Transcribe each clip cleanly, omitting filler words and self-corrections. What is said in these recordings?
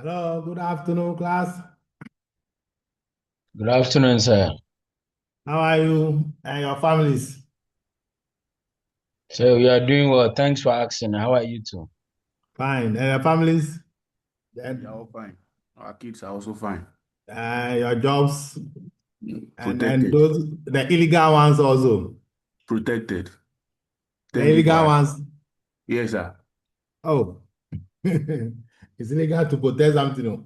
Hello, good afternoon, class. Good afternoon, sir. How are you and your families? So we are doing well. Thanks for asking. How are you too? Fine. And your families? They're Then all fine. Our kids are also fine. your jobs, and then Protected. the illegal ones also. Protected. The Thank you for illegal asking. ones. Yes, sir. Oh, it's illegal to protect something. Oh.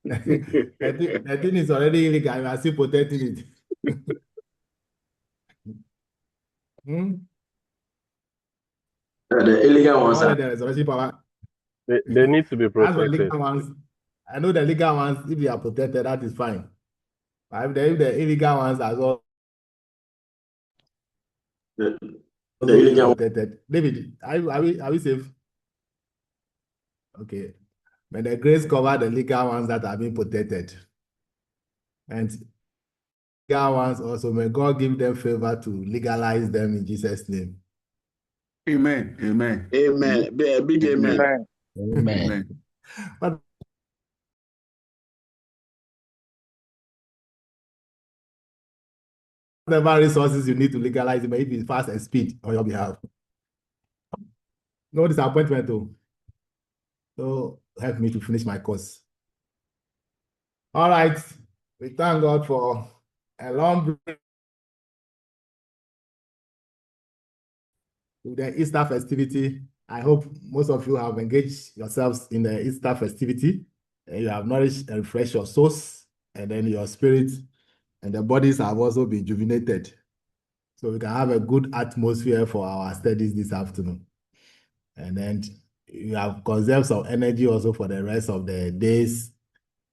The thing is already illegal. You are still protecting it. Hmm? The illegal I ones want are. the resurrection power. They need to be As for protected. legal ones, I know the legal ones, if they are protected, that is fine. But if the illegal ones are The, the also be illegal protected. David, are we safe? Okay. May the grace cover the legal ones that are being protected. And legal ones also, may God give them favor to legalize them in Jesus' name. Amen. Amen. Amen. Big amen. Amen. Amen. Amen. Whatever resources you need to legalize it, may it be fast and speed on your behalf. No disappointment, though. So help me to finish my course. All right. We thank God for a long break with the Easter festivity. I hope most of you have engaged yourselves in the Easter festivity. And you have nourished and refreshed your souls, and then your spirit and the bodies have also been rejuvenated. So we can have a good atmosphere for our studies this afternoon. And then you have conserved some energy also for the rest of the days,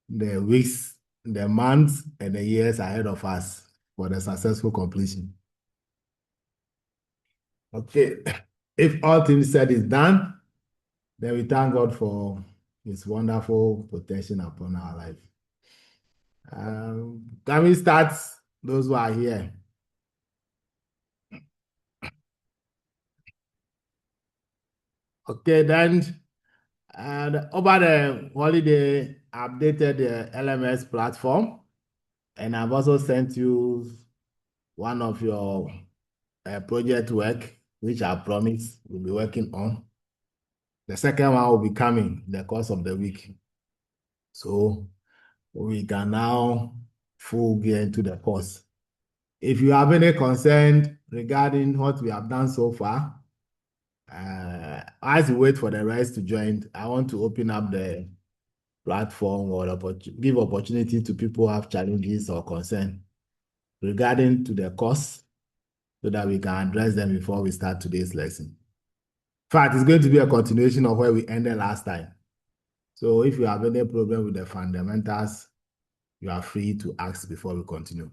the weeks, the months, and the years ahead of us for the successful completion. Okay. If all things said is done, then we thank God for his wonderful protection upon our life. Can we start, those who are here? Okay, then over the holiday, I updated the LMS platform, and I've also sent you one of your project work, which I promised we'll be working on. The second one will be coming in the course of the week. So we can now full gear into the course. If you have any concern regarding what we have done so far, as we wait for the rest to join, I want to open up the platform or give opportunity to people who have challenges or concern regarding to the course so that we can address them before we start today's lesson. In fact, it's going to be a continuation of where we ended last time. So if you have any problem with the fundamentals, you are free to ask before we continue.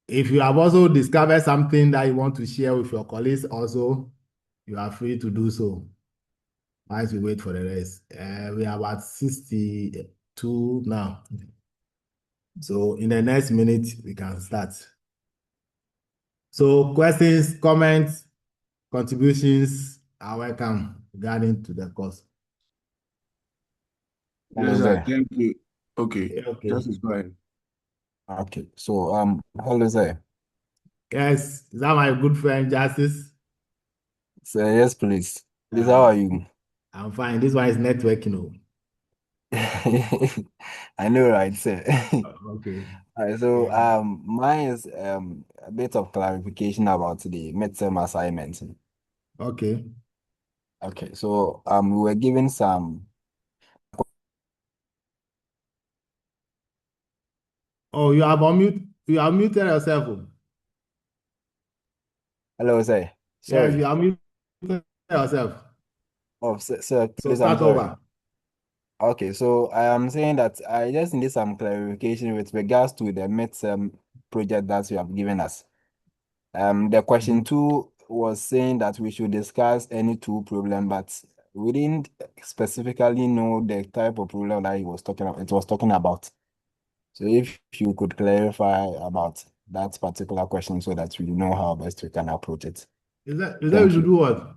If you have also discovered something that you want to share with your colleagues also, you are free to do so as we wait for the rest. We are about 62 now. So in the next minute, we can start. So questions, comments, contributions are welcome regarding to the course. Yes, Hello sir. there. Thank you. Okay. Okay. Just go ahead. Okay. So hello there. Yes, is that my good friend Justice? So yes, please. Please, how Uh, are you? I'm fine. This one is networking. Oh. I know, right, sir. Okay. All right, so Yeah. mine is a bit of clarification about the midterm assignment. Okay. Okay, so we were given some. Oh, you have unmute. You have muted yourself. Oh. Hello, sir. Yes, you Sorry. have muted yourself. Oh, sir, So please, I'm start sorry. over. Okay, so I am saying that I just need some clarification with regards to the midterm project that you have given us. The question Mhm. two was saying that we should discuss any two problem, but we didn't specifically know the type of problem that it was talking about. So if you could clarify about that particular question so that we know how best we can approach it. Is that you Thank should you. do what?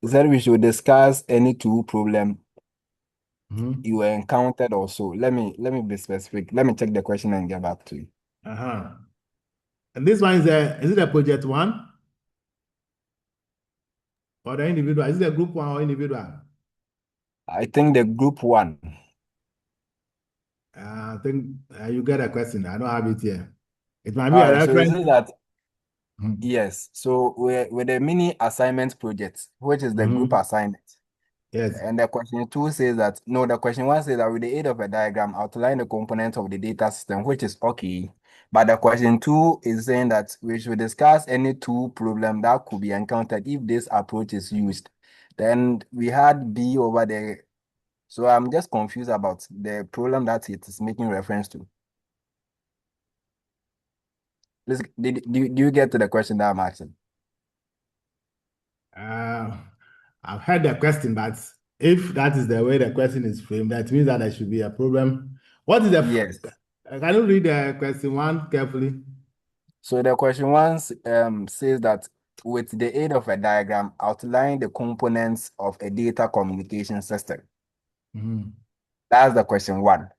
He said we should discuss any two problem Mm-hmm. you encountered also. Let me be specific. Let me check the question and get back to you. Uh-huh. And this one is it a project one or the individual? Is it a group one or individual? I think the group one. I think you get a question. I don't have it here. It might be All a right, so is reference. it that Mhm. yes? So with the mini assignment project, which is the group Mhm. assignment. Yes. And the question two says that no, the question one says that with the aid of a diagram, outline the components of the data system, which is okay. But the question two is saying that we should discuss any two problem that could be encountered if this approach is used. Then we had B over there. So I'm just confused about the problem that it is making reference to. Please, do you get to the question that I'm asking? Uh, I've heard the question, but if that is the way the question is framed, that means that there should be a problem. What is the? Yes. Can you read the question one carefully? So the question one says that with the aid of a diagram, outline the components of a data communication system. Mhm. That's the question one.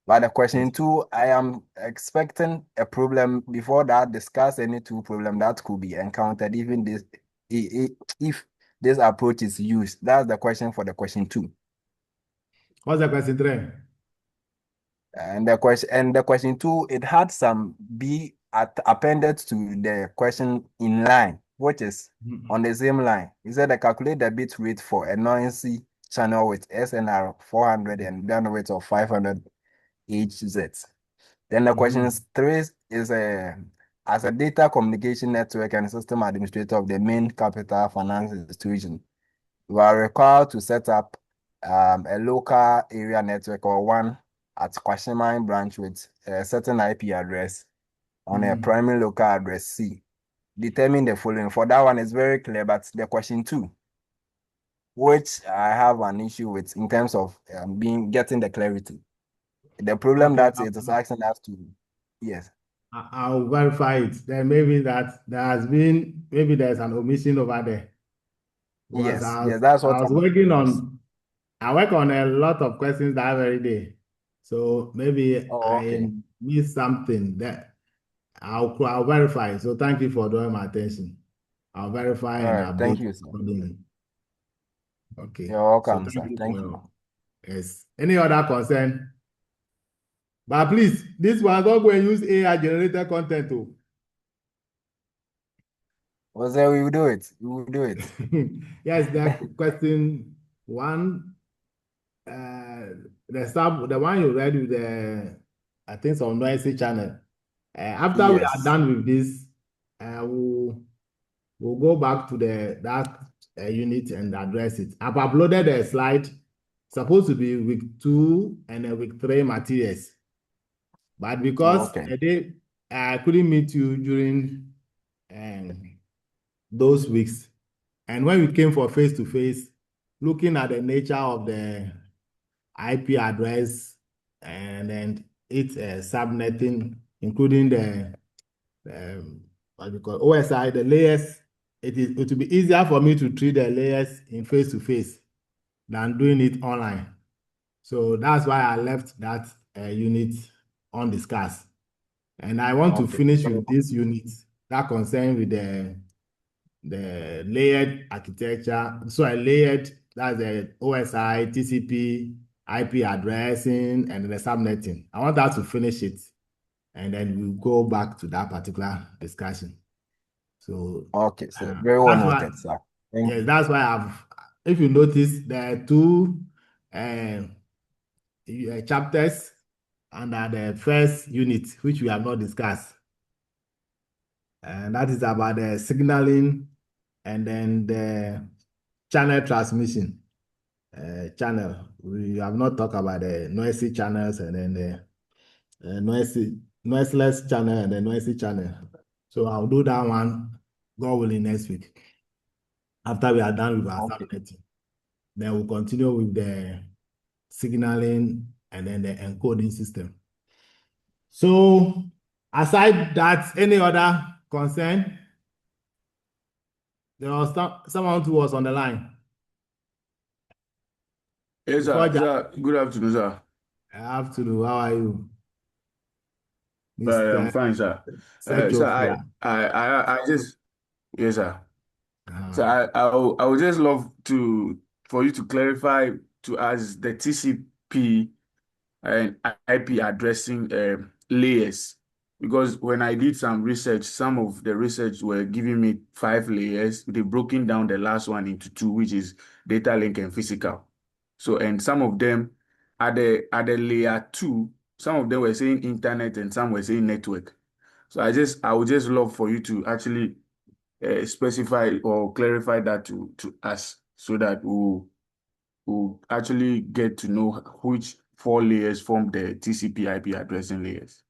But the question Yes. two, I am expecting a problem before that. Discuss any two problem that could be encountered, even this if this approach is used. That's the question for the question two. What's the question three? And the question two, it had some be appended to the question in line, which is Mhm. on the same line. It said calculate the bit rate for a noisy channel with SNR 400 and bandwidth of 500 HZ. Then the question Mhm. three is as a data communication network and system administrator of the main capital finance institution, you are required to set up a local area network or one at Kwashiman branch with a certain IP address on a Mhm. primary local address C. Determine the following. For that one, it's very clear, but the question two, which I have an issue with in terms of getting the clarity. The problem Okay. that it is asking us to, yes, I'll verify it. Then maybe that there has been maybe there's an omission over there because yes, that's I what was I'm. working Yes. on I work on a lot of questions that very day. So maybe Oh, I okay. missed something that I'll verify. So thank you for drawing my attention. I'll verify All and right. Thank update you, sir. accordingly. Okay. You're So welcome, thank sir. you for Thank you. your yes. Any other concern? But please, this one don't go and use AI generated content too. Well, sir, we will do it. We will do it. Yes, that question one, the one you read with the I think some noisy channel. After we are Yes. done with this, we'll go back to that unit and address it. I've uploaded a slide, supposed to be week 2 and week 3 materials, but Oh, because okay. I couldn't meet you during those weeks, and when we came for face to face, looking at the nature of the IP address and then its subnetting, including the what we call OSI, the layers, it will be easier for me to treat the layers in face to face than doing it online. So that's why I left that unit undiscussed. And I want to Okay. finish with this unit that concern with the layered architecture. So I layered, that's the OSI, TCP, IP addressing, and the subnetting. I want us to finish it, and then we'll go back to that particular discussion. So Okay, sir. Very well that's why, noted, sir. Thank yes, you. that's why if you notice, there are two chapters under the first unit, which we have not discussed. And that is about the signaling and then the channel transmission channel. We have not talked about the noisy channels and then the noiseless channel and the noisy channel. So I'll do that one, God willing, next week. After we are done with our Okay. subnetting, then we'll continue with the signaling and then the encoding system. So aside that, any other concern? There was someone who was on the line. Yes, Before sir. that, Sir, good afternoon, sir. I have to know how are you, I'm Mr. fine, sir. Sir, Sechofia? I just, yes, sir. So Uh, I would just love for you to clarify to us the TCP and IP addressing layers. Because when I did some research, some of the research were giving me 5 layers. They broken down the last one into two, which is data link and physical. So, and some of them at the layer two, some of them were saying internet and some were saying network. So I would just love for you to actually specify or clarify that to us so that we'll actually get to know which 4 layers form the TCP IP addressing layers.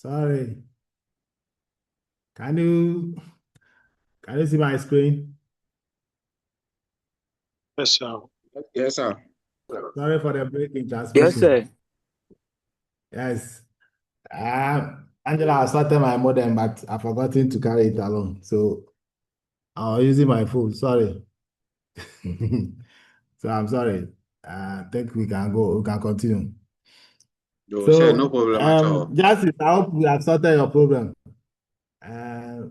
Sorry. Can you see my screen? Yes, sir. Yes, sir. Sorry for the break in Yes, transmission. sir. Yes. Angela, I started my modem, but I forgotten to carry it along. So I was using my phone. Sorry. So I'm sorry. I think we can go. We can continue. No, sir, no So, problem at all. Justice, I hope we have sorted your problem. Uh,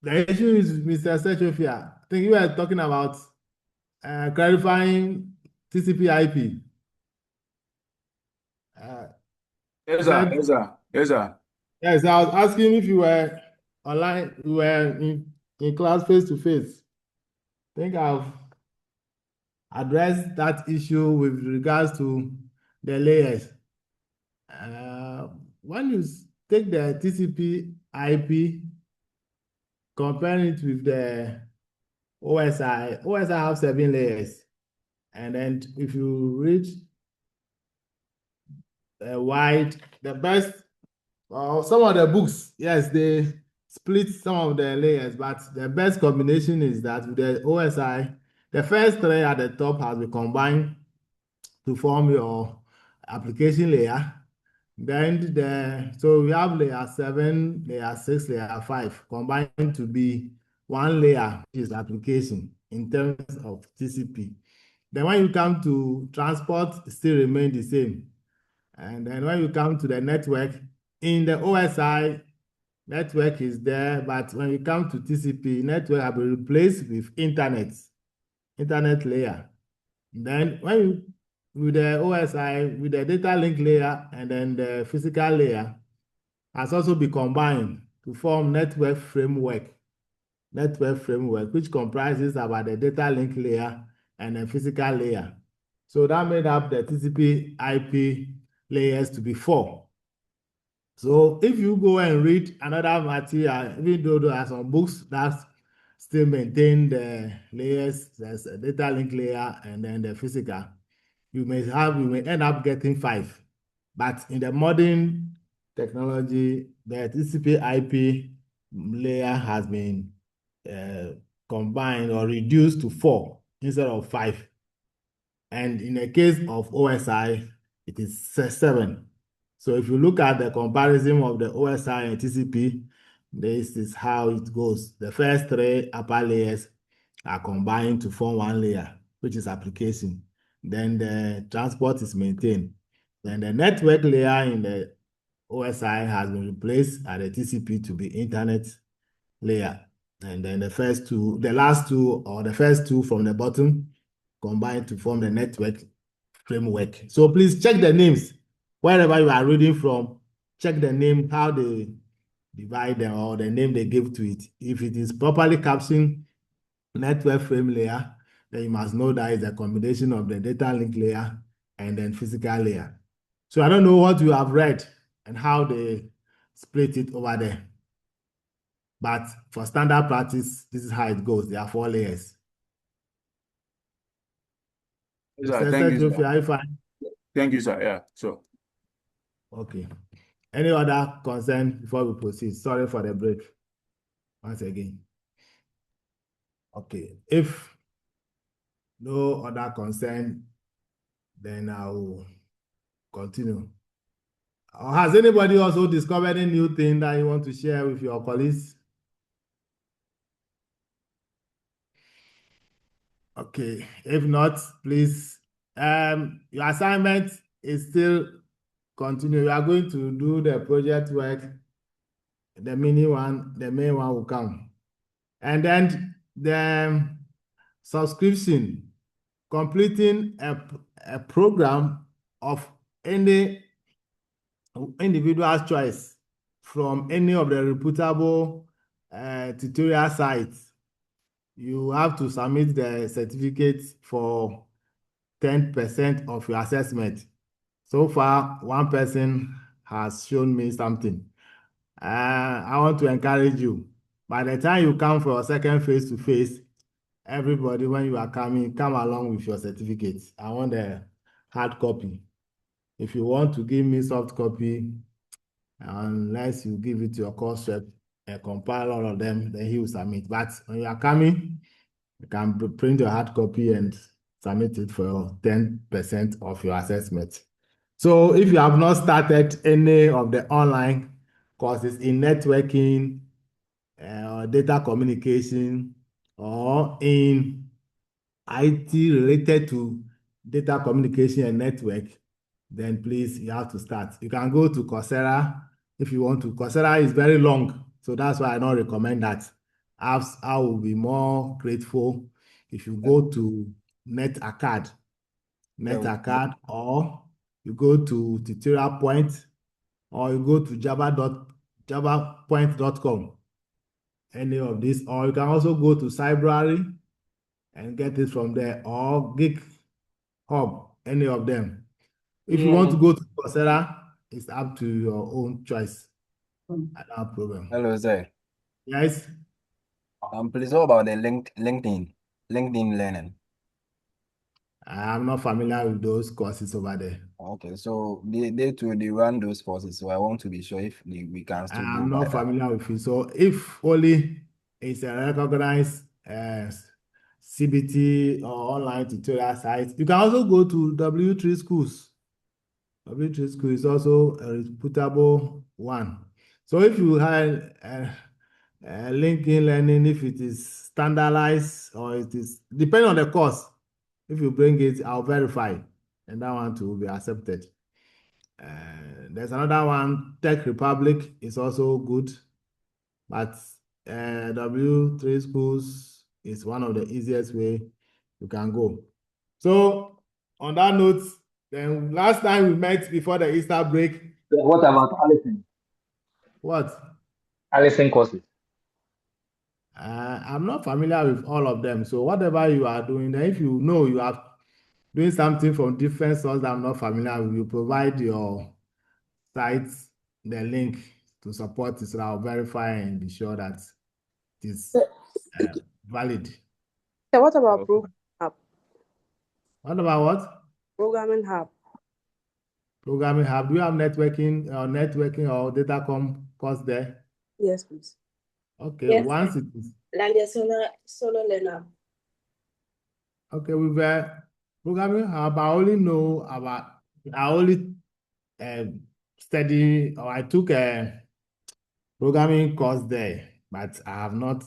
the issue is, Mr. Sechofia, I think you were talking about clarifying TCP/IP. Yes, You sir. said, Yes, sir. Yes, sir. yes, I was asking if you were online, you were in class face to face. I think I've addressed that issue with regards to the layers. When you take the TCP/IP, compare it with the OSI have 7 layers. And then if you read the best, some of the books, yes, they split some of the layers, but the best combination is that with the OSI, the first 3 at the top has been combined to form your application layer. Then so we have layer 7, layer 6, layer 5 combined to be one layer, which is application in terms of TCP. Then when you come to transport, it still remain the same. And then when you come to the network, in the OSI, network is there, but when you come to TCP, network have been replaced with internet layer. Then when you, with the OSI, with the data link layer and then the physical layer, has also been combined to form network framework, which comprises about the data link layer and the physical layer. So that made up the TCP IP layers to be 4. So if you go and read another material, even though there are some books that still maintain the layers, there's a data link layer and then the physical, you may end up getting 5. But in the modern technology, the TCP IP layer has been combined or reduced to 4 instead of 5. And in the case of OSI, it is 7. So if you look at the comparison of the OSI and TCP, this is how it goes. The first 3 upper layers are combined to form one layer, which is application. Then the transport is maintained. Then the network layer in the OSI has been replaced at the TCP to be internet layer. And then the last two, or the first 2 from the bottom, combined to form the network framework. So please check the names. Wherever you are reading from, check the name, how they divide them, or the name they give to it. If it is properly captioned network frame layer, then you must know that it's a combination of the data link layer and then physical layer. So I don't know what you have read and how they split it over there. But for standard practice, this is how it goes. There are 4 layers. Yes, sir. Mr. Thank you, Secretary, sir. are you fine? Thank you, sir. Yeah. So, Okay. Any other concern before we proceed? Sorry for the break. Once again. Okay. If no other concern, then I will continue. Or has anybody also discovered any new thing that you want to share with your colleagues? Okay. If not, please, your assignment is still continue. You are going to do the project work. The main one will come. And then the subscription, completing a program of any individual's choice from any of the reputable tutorial sites. You have to submit the certificate for 10% of your assessment. So far, one person has shown me something. I want to encourage you. By the time you come for your second face-to-face, everybody, when you are coming, come along with your certificate. I want a hard copy. If you want to give me soft copy, Unless you give it to your course rep and compile all of them, then he will submit. But when you are coming, you can print your hard copy and submit it for 10% of your assessment. So if you have not started any of the online courses in networking, or data communication, or in IT related to data communication and network, then please, you have to start. You can go to Coursera if you want to. Coursera is very long, so that's why I don't recommend that. I will be more grateful if you go to NetAcad, or you go to Tutorial Point, or you go to javapoint.com. Any of these, or you can also go to Cybrary and get it from there, or GitHub, any of them. If you want to go to Coursera, it's up to your own choice. I don't have a problem. Hello, sir. Yes, Please, what about the LinkedIn Learning? I'm not familiar with those courses over there. Okay, so they run those courses, so I want to be sure if we can still go I'm by not that. familiar with it. So if only it's a recognized CBT or online tutorial site, you can also go to W3 Schools. W3 School is also a reputable one. So if you have LinkedIn Learning, if it is standardized or it is, depending on the course, if you bring it, I'll verify, and that one too will be accepted. There's another one, Tech Republic is also good, but W3 Schools is one of the easiest way you can go. So on that note, then last time we met before the Easter break. What about Allison? What? Allison courses. I'm not familiar with all of them. So whatever you are doing, then if you know you are doing something from different sources that I'm not familiar with, you provide your site, the link to support it, so I'll verify and be sure that it is valid. So what about Programming Hub? What about what? Programming Hub. Programming Hub. Do you have networking or datacom course there? Yes, please. Okay, Yes. once it is. Like the solo learner. Okay, with Programming Hub, I only know about, I only study, or I took a programming course there, but I have not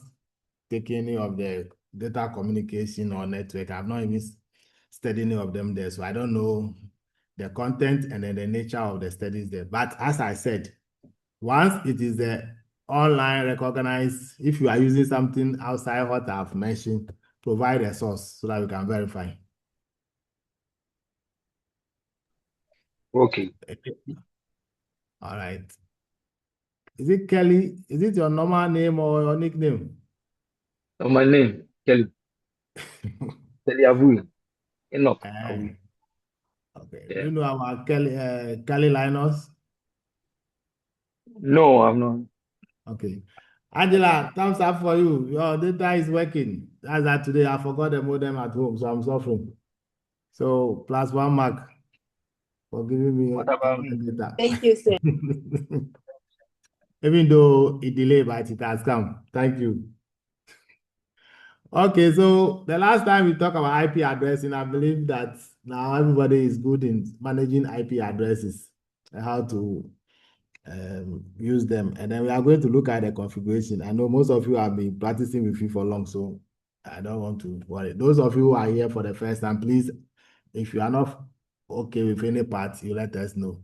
taken any of the data communication or network. I've not even studied any of them there, so I don't know the content and then the nature of the studies there. But as I said, once it is the online recognized, if you are using something outside what I've mentioned, provide a source so that we can verify. Okay. All right. Is it Kelly? Is it your normal name or your nickname? My name, Kelly. Kelly Abu. Enoch. Okay. Do Yeah. you know about Kelly Linus? No, I'm not. Okay. Angela, thumbs up for you. Your data is working. As that today, I forgot the modem at home, so I'm suffering. So +1 mark for giving me What about me? data. Thank you, sir. Even though it delayed, but it has come. Thank you. Okay, so the last time we talked about IP addressing, I believe that now everybody is good in managing IP addresses and how to use them. And then we are going to look at the configuration. I know most of you have been practicing with you for long, so I don't want to worry. Those of you who are here for the first time, please, if you are not okay with any part, you let us know.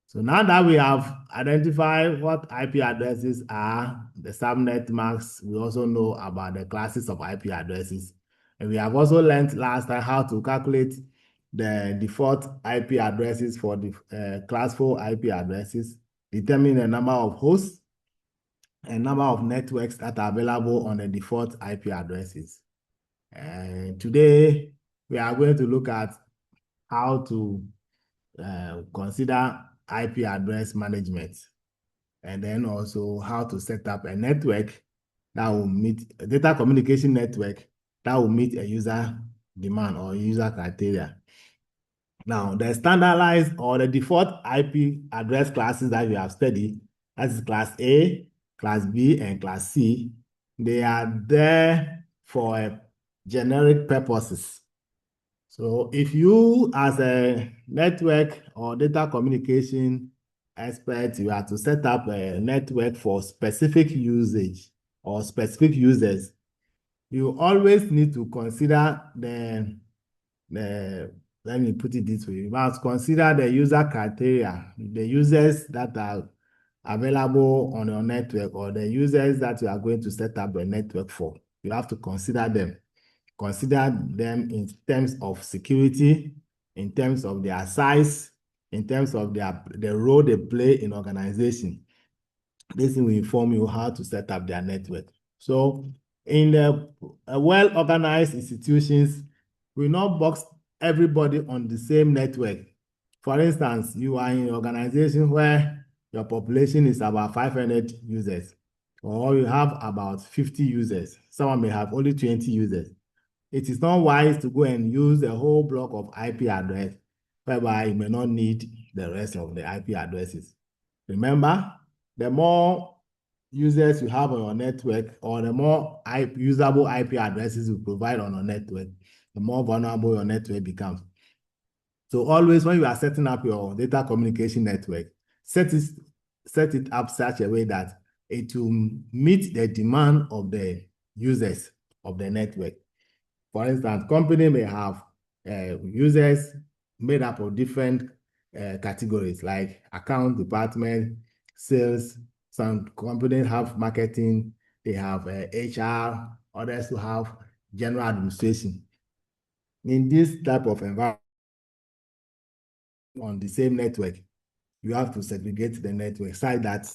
So now that we have identified what IP addresses are, the subnet masks, we also know about the classes of IP addresses. And we have also learned last time how to calculate the default IP addresses for the class 4 IP addresses, determine the number of hosts and number of networks that are available on the default IP addresses. And today, we are going to look at how to consider IP address management, and then also how to set up a network that will meet a data communication network that will meet a user demand or user criteria. Now, the standardized or the default IP address classes that you have studied, that is class A, class B, and class C, they are there for generic purposes. So if you, as a network or data communication expert, you have to set up a network for specific usage or specific users, you always need to consider let me put it this way, you must consider the user criteria, the users that are available on your network or the users that you are going to set up a network for. You have to consider them. Consider them in terms of security, in terms of their size, in terms of the role they play in organization. This will inform you how to set up their network. So in the well-organized institutions, we not box everybody on the same network. For instance, you are in an organization where your population is about 500 users, or you have about 50 users. Someone may have only 20 users. It is not wise to go and use a whole block of IP address, whereby you may not need the rest of the IP addresses. Remember, the more users you have on your network, or the more usable IP addresses you provide on your network, the more vulnerable your network becomes. So always when you are setting up your data communication network, set it up such a way that it will meet the demand of the users of the network. For instance, company may have users made up of different categories like account department, sales. Some companies have marketing, they have HR, others who have general administration. In this type of environment, on the same network, you have to segregate the network so that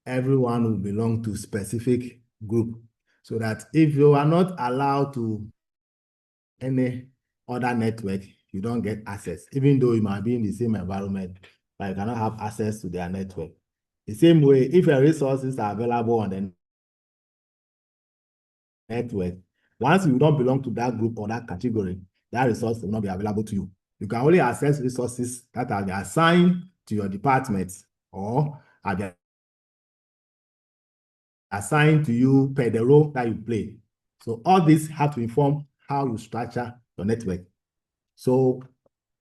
everyone will belong to a specific group. So that if you are not allowed to any other network, you don't get access, even though you might be in the same environment, but you cannot have access to their network. The same way, if your resources are available on the network, once you don't belong to that group or that category, that resource will not be available to you. You can only access resources that are assigned to your department or are assigned to you per the role that you play. So all this have to inform how you structure your network. So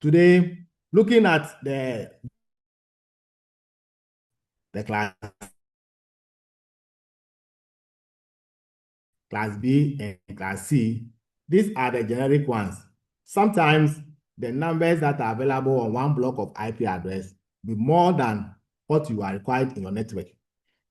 today, looking at the class B and class C, these are the generic ones. Sometimes the numbers that are available on one block of IP address be more than what you are required in your network.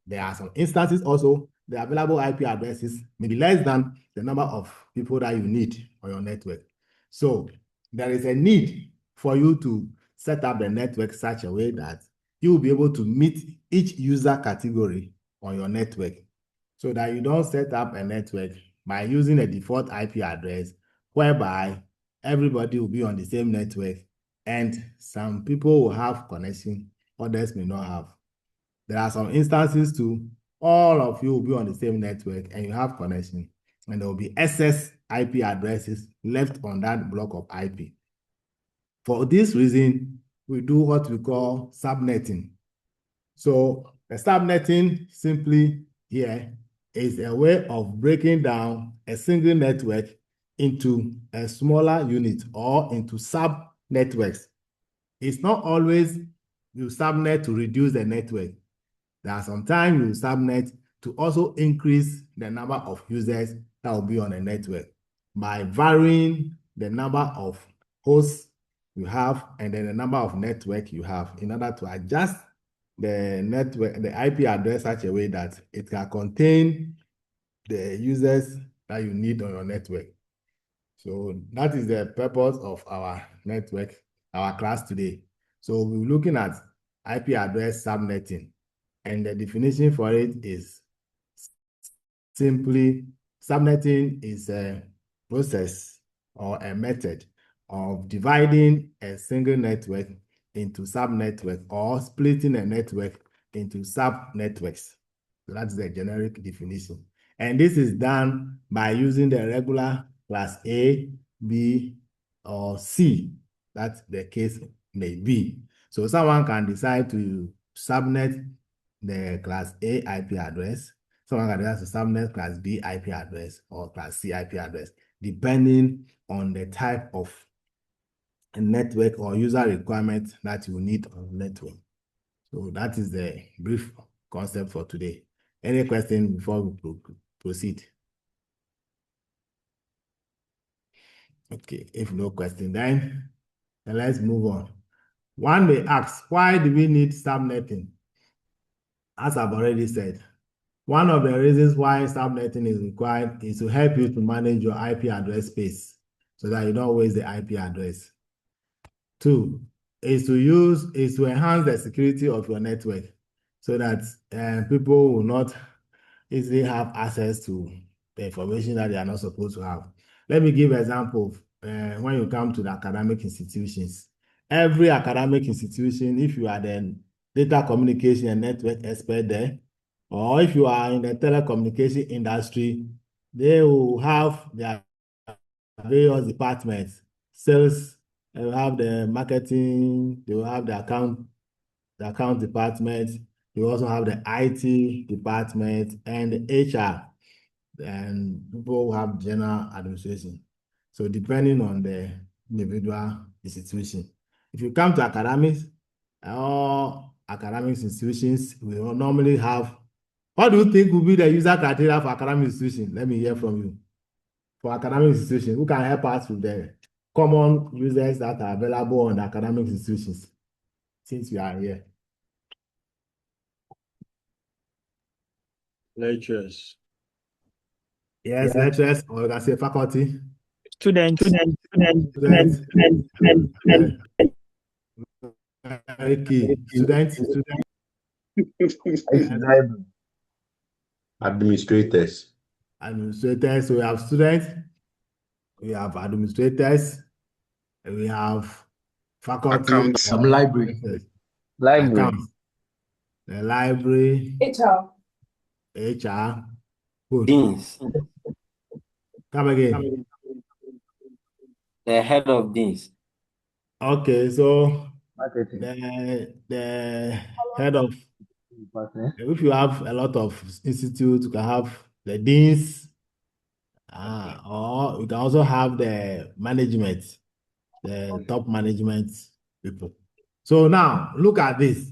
There are some instances also, the available IP addresses may be less than the number of people that you need on your network. So there is a need for you to set up the network such a way that you will be able to meet each user category on your network, so that you don't set up a network by using a default IP address whereby everybody will be on the same network and some people will have connection, others may not have. There are some instances too, all of you will be on the same network and you have connection, and there will be excess IP addresses left on that block of IP. For this reason, we do what we call subnetting. So the subnetting simply here is a way of breaking down a single network into a smaller unit or into sub-networks. It's not always you subnet to reduce the network. There are sometimes you subnet to also increase the number of users that will be on a network by varying the number of hosts you have and then the number of network you have in order to adjust the network, the IP address such a way that it can contain the users that you need on your network. So that is the purpose of our network, our class today. So we're looking at IP address subnetting, and the definition for it is simply subnetting is a process or a method of dividing a single network into subnetwork or splitting a network into subnetworks. So that's the generic definition. And this is done by using the regular class A, B, or C that the case may be. So someone can decide to subnet the class A IP address. Someone can decide to subnet class B IP address or class C IP address, depending on the type of network or user requirement that you need on the network. So that is the brief concept for today. Any question before we proceed? Okay, if no question, then let's move on. One may ask, why do we need subnetting? As I've already said, one of the reasons why subnetting is required is to help you to manage your IP address space so that you don't waste the IP address. Two, is to enhance the security of your network so that people will not easily have access to the information that they are not supposed to have. Let me give an example when you come to the academic institutions. Every academic institution, if you are the data communication and network expert there, or if you are in the telecommunication industry, they will have their various departments, sales, they will have the marketing, they will have the account department, they also have the IT department and the HR, and people who have general administration. So depending on the individual institution. If you come to academics, all academic institutions will normally have, what do you think will be the user criteria for academic institution? Let me hear from you. For academic institutions, who can help us with the common users that are available on the academic institutions, since you are here? Lecturers. Yes, lecturers, or you can say faculty. Students. Students. Very key. Students. Administrators. Administrators. So we have students, we have administrators, we have faculty. Accounts. Some library. Library. Accounts. The library. HR. Good. Deans. Come again. The head of deans. Okay, so Marketing. the head of, Department. if you have a lot of institutes, you can have the deans, or you can also have the management, the top management people. So now look at this.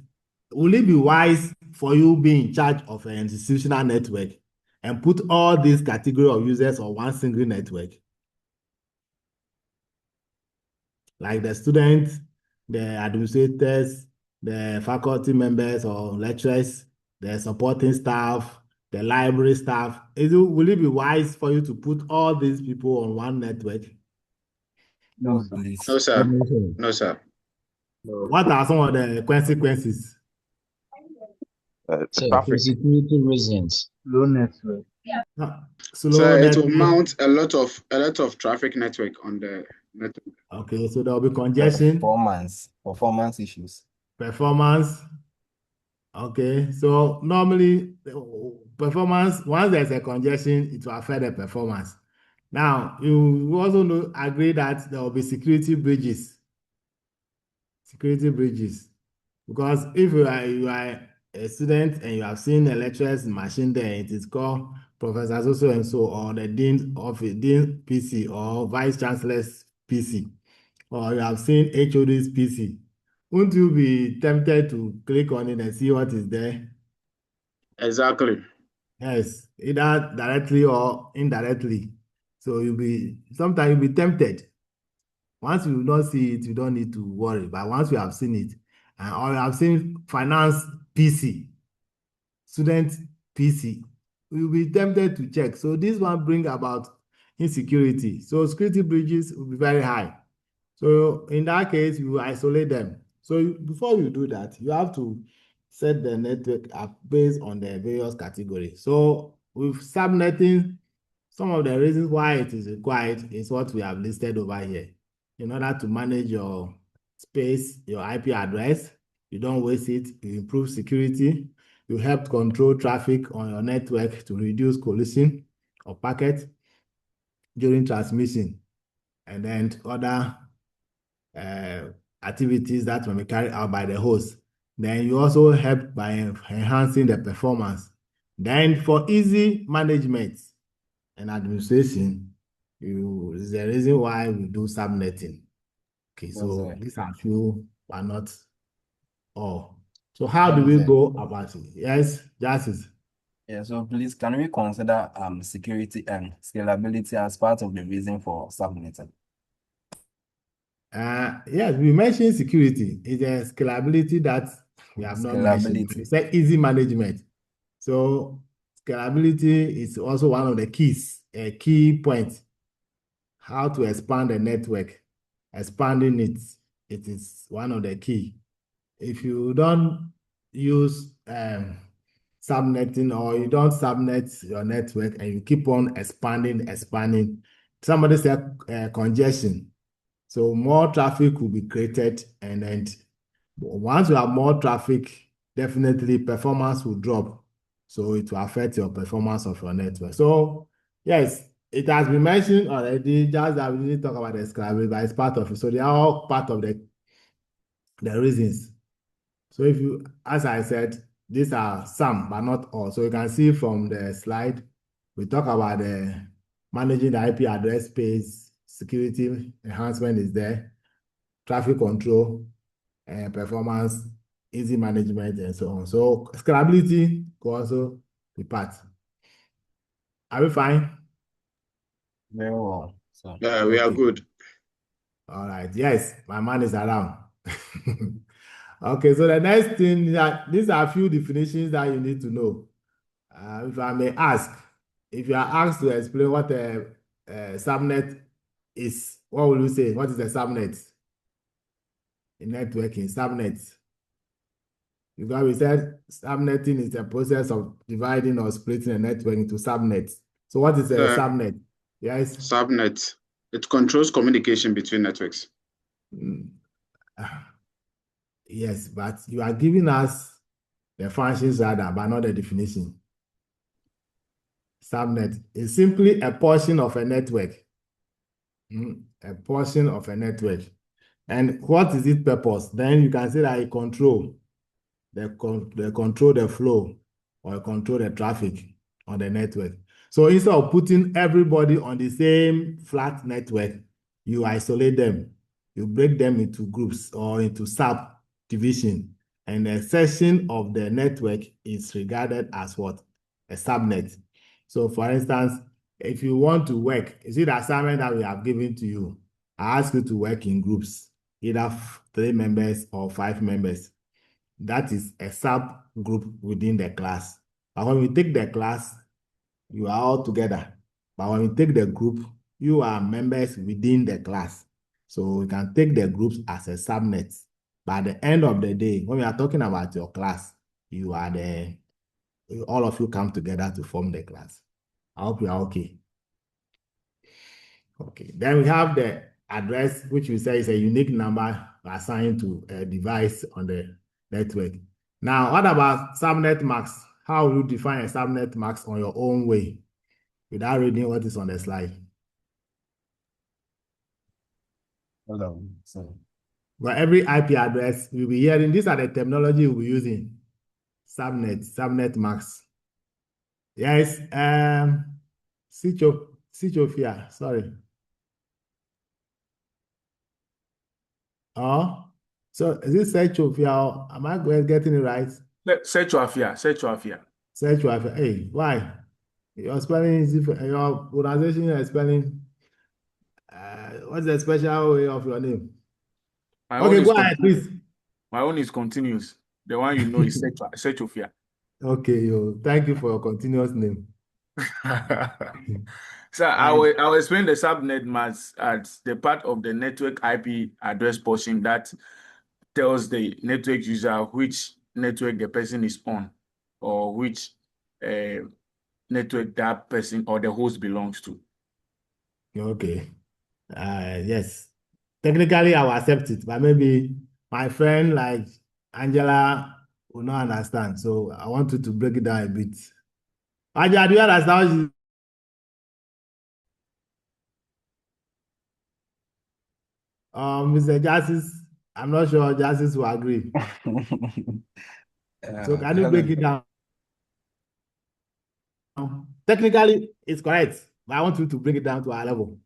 Will it be wise for you being in charge of an institutional network and put all these category of users on one single network? Like the students, the administrators, the faculty members or lecturers, the supporting staff, the library staff. Will it be wise for you to put all these people on one network? No, sir. Please. No, sir. No, sir. No. What are some of the consequences? So, for Traffic. security reasons. Low network. Slow So it will network. mount a lot of traffic network on the network. Okay, so there will be congestion, Performance issues. performance. Okay, so normally performance, once there's a congestion, it will affect the performance. Now, you also agree that there will be security bridges. Security bridges. Because if you are a student and you have seen a lecturer's machine there, it is called Professor so and so, or the dean PC, or vice chancellor's PC, or you have seen HOD's PC. Won't you be tempted to click on it and see what is there? Exactly. Yes, either directly or indirectly. So sometimes you'll be tempted. Once you don't see it, you don't need to worry. But once you have seen it, or you have seen finance PC, student PC, you'll be tempted to check. So this one bring about insecurity. So security bridges will be very high. So in that case, you isolate them. So before you do that, you have to set the network up based on the various categories. So with subnetting, some of the reasons why it is required is what we have listed over here. In order to manage your space, your IP address, you don't waste it, you improve security, you help control traffic on your network to reduce collision of packets during transmission, and then other activities that will be carried out by the host. Then you also help by enhancing the performance. Then for easy management and administration, is the reason why we do subnetting. Okay, so these are few, but not all. So how do we go about it? Yes, Justice. Yeah, so please, can we consider security and scalability as part of the reason for subnetting? Yes, we mentioned security. It's a scalability that we have not mentioned. We said easy management. So scalability is also one of the keys, a key point. How to expand the network. Expanding it is one of the key. If you don't use subnetting or you don't subnet your network and you keep on expanding, somebody said congestion. So more traffic will be created, and then once you have more traffic, definitely performance will drop. So it will affect your performance of your network. So yes, it has been mentioned already, just that we didn't talk about the scalability, but it's part of it. So they are all part of the reasons. So if you, as I said, these are some, but not all. So you can see from the slide, we talk about the managing the IP address space, security enhancement is there, traffic control, performance, easy management, and so on. So scalability could also be part. Are we fine? Very well. So Yeah, we are Okay. good. All right. Yes, my man is around. Okay, so the next thing that these are a few definitions that you need to know. If I may ask, if you are asked to explain what a subnet is, what will you say? What is a subnet in networking? Subnet. Because we said subnetting is a process of dividing or splitting a network into subnets. So what is a subnet? Yes? Subnet. It controls communication between networks. Yes, but you are giving us the functions rather, but not the definition. Subnet is simply a portion of a network. A portion of a network. And what is its purpose? Then you can say that it control the flow or control the traffic on the network. So instead of putting everybody on the same flat network, you isolate them. You break them into groups or into subdivision. And a section of the network is regarded as what? A subnet. So for instance, if you want to work, you see the assignment that we have given to you. I ask you to work in groups, either 3 members or 5 members. That is a subgroup within the class. But when we take the class, you are all together. But when we take the group, you are members within the class. So we can take the groups as a subnet. But at the end of the day, when we are talking about your class, you are all of you come together to form the class. I hope you are okay. Okay, then we have the address, which we say is a unique number assigned to a device on the network. Now, what about subnet mask? How will you define a subnet mask on your own way without reading what is on the slide? hello. So Well, every IP address we'll be hearing, these are the terminology we'll be using. Subnet mask. Yes, Sichofia, sorry. Oh, so is this Sichofia? Am I getting it right? Search Afia. Sichofia. Hey, why? Your spelling is different. Your pronunciation is spelling. What's the special way of your name? My own Okay, is go ahead, please. My own is continuous. The one you know is Search Afia. Okay, thank you for your continuous name. So I And will explain the subnet mask as the part of the network IP address portion that tells the network user which network the person is on or which network that person or the host belongs to. okay, yes. Technically, I will accept it, but maybe my friend like Angela will not understand. So I want you to break it down a bit. Angela, do you understand? What? Mr. Justice, I'm not sure Justice will agree. So can you break it down? Technically, it's correct, but I want you to bring it down to our level.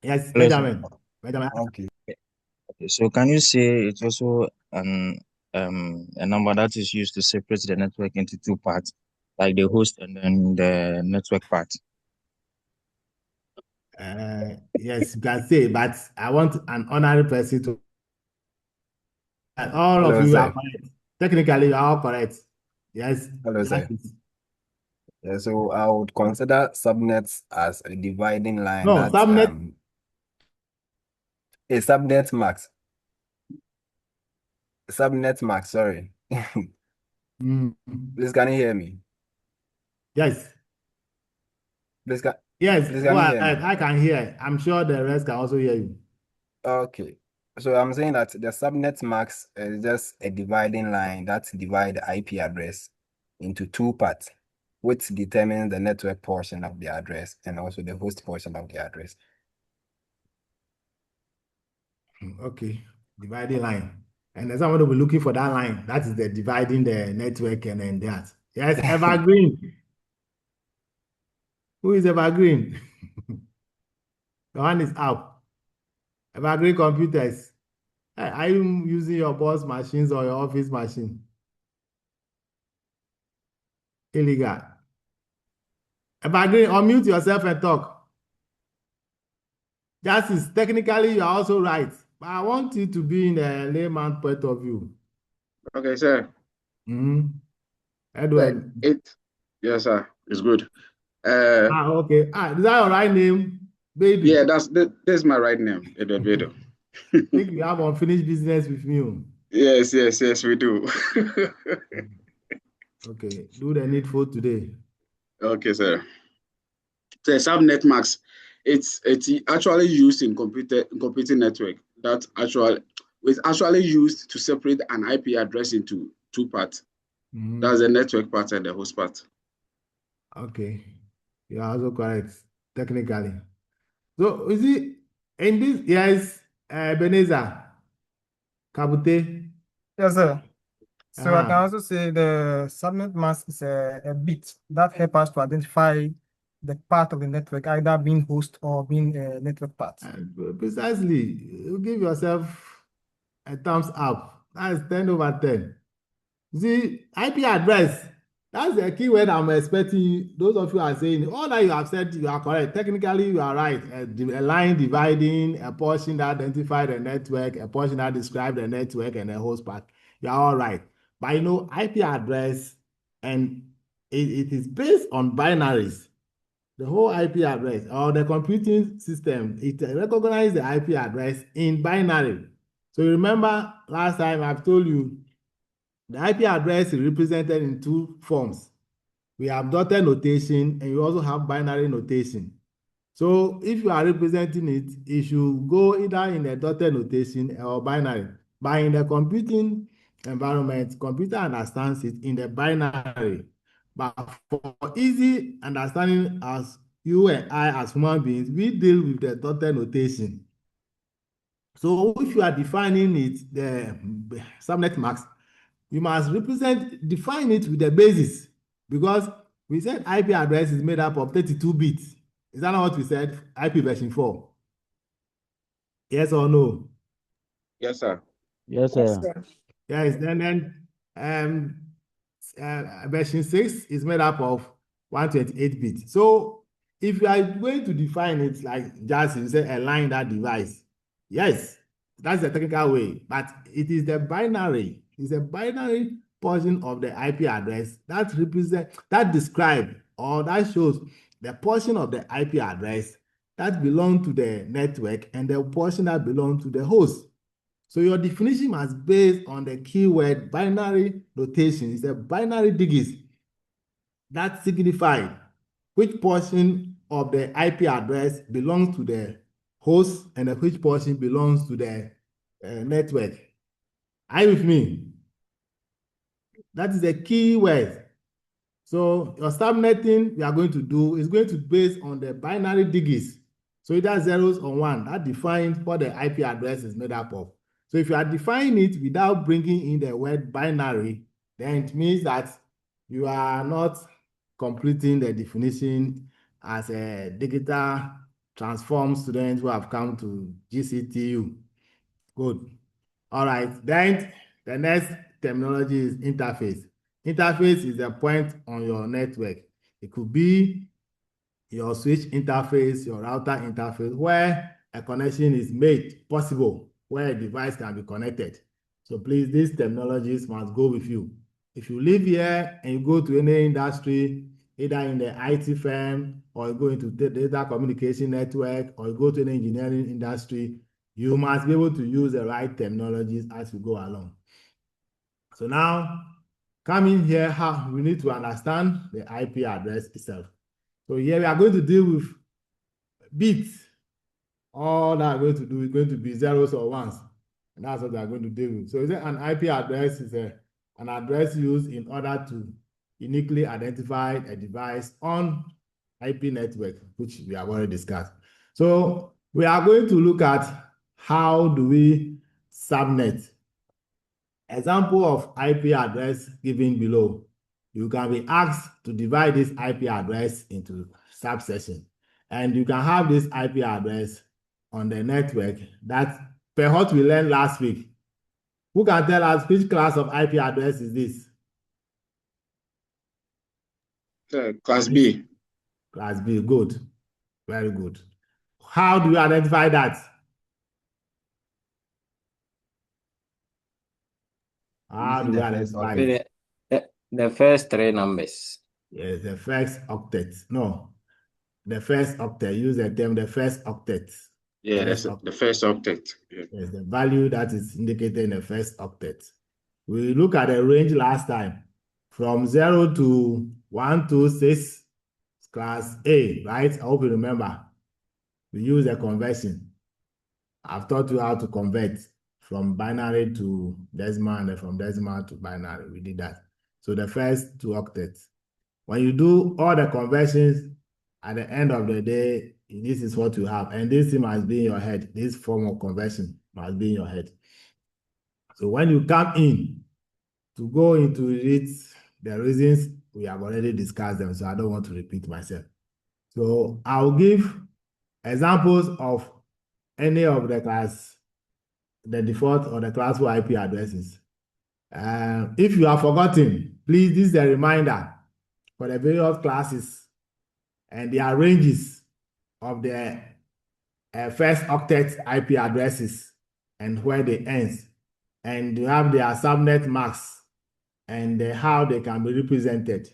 Yes, Hello, sir. Benjamin. Benjamin. Okay. Okay, so can you say it's also a number that is used to separate the network into two parts, like the host and then the network part? Yes, you can say, but I want an honorary person to. All of Hello, you are sir. correct. Technically, you are all correct. Yes, Hello, sir. Justice. Yeah, so I would consider subnets as a dividing line No, that subnet. a subnet max. Subnet max, sorry. Mm, Please, can you hear me? yes, Please, yes. please, Go can you hear ahead. me? I can hear. I'm sure the rest can also hear you. Okay. So I'm saying that the subnet max is just a dividing line that divides the IP address into two parts, which determines the network portion of the address and also the host portion of the address. Okay, dividing line. And then somebody will be looking for that line. That is the dividing the network and then that. Yes, evergreen. Who is evergreen? The one is up. Evergreen computers. Are you using your boss machines or your office machine? Illegal. Evergreen, unmute yourself and talk. Justice, technically you are also right. But I want you to be in a layman point of view. Okay, sir. Mm-hmm. Sir, Edward. yes, sir. It's good. Uh, Okay. Is that your right name? Baby. yeah, that's my right name, Edward Vedo. Think you have unfinished business with me. Oh. Yes, we do. Okay. Do the needful today. Okay, sir. So subnet max, it's actually used in computing network. It's actually used to separate an IP address into two parts. Mm-hmm. That's the network part and the host part. Okay. You are also correct, technically. So, is it in this? Yes, Ebenezer, Kabute. Yes, sir. So I can Uh-huh. also say the subnet mask is a bit that help us to identify the part of the network, either being host or being a network part. Precisely. You give yourself a thumbs up. That's 10 over 10. See, IP address, that's the keyword I'm expecting. Those of you are saying, all that you have said, you are correct. Technically, you are right. A line dividing, a portion that identify the network, a portion that describe the network, and a host part. You are all right. But you know, IP address, and it is based on binaries. The whole IP address or the computing system, it recognizes the IP address in binary. So you remember last time I've told you the IP address is represented in two forms. We have dotted notation and you also have binary notation. So if you are representing it, it should go either in a dotted notation or binary. But in the computing environment, computer understands it in the binary. But for easy understanding as you and I as human beings, we deal with the dotted notation. So if you are defining it, the subnet max, you must define it with the basis because we said IP address is made up of 32 bits. Is that not what we said? IP version 4. Yes or no? Yes, sir. Yes, Yes, sir. sir. Yes, and then version 6 is made up of 128 bits. So if you are going to define it like just you say a line that divides, yes, that's the technical way, but it is the binary. It's a binary portion of the IP address that describe or that shows the portion of the IP address that belong to the network and the portion that belong to the host. So your definition must based on the keyword binary notation. It's a binary digits that signify which portion of the IP address belongs to the host and which portion belongs to the network. Are you with me? That is the key word. So your subnetting we are going to do is going to be based on the binary digits. So either zeros or one, that defines what the IP address is made up of. So if you are defining it without bringing in the word binary, then it means that you are not completing the definition as a digital transform student who have come to GCTU. Good. All right. Then the next terminology is interface. Interface is a point on your network. It could be your switch interface, your router interface, where a connection is made possible, where a device can be connected. So please, these terminologies must go with you. If you live here and you go to any industry, either in the IT firm, or you go into the data communication network, or you go to an engineering industry, you must be able to use the right terminologies as you go along. So now, coming here, how we need to understand the IP address itself. So here we are going to deal with bits. All that we're going to do is going to be zeros or ones. And that's what we are going to deal with. So is it an IP address is an address used in order to uniquely identify a device on IP network, which we have already discussed. So we are going to look at how do we subnet. Example of IP address given below. You can be asked to divide this IP address into subsections. And you can have this IP address on the network that per what we learned last week. Who can tell us which class of IP address is this? Class B. Class B, good. Very good. How do you identify that? How do we identify it? The first three numbers. Yes, the first octet. No, the first octet. Use the term the first octet. Yeah, that's the first octet. Yeah. Yes, the value that is indicated in the first octet. We look at the range last time from 0 to 126 class A, right? I hope you remember. We use a conversion. I've taught you how to convert from binary to decimal and then from decimal to binary. We did that. So the first two octets. When you do all the conversions at the end of the day, this is what you have. And this thing must be in your head. This form of conversion must be in your head. So when you come in to go into it, the reasons we have already discussed them, so I don't want to repeat myself. So I'll give examples of any of the class, the default or the class 4 IP addresses. If you have forgotten, please, this is a reminder for the various classes and their ranges of the first octet IP addresses and where they end. And you have their subnet masks and how they can be represented.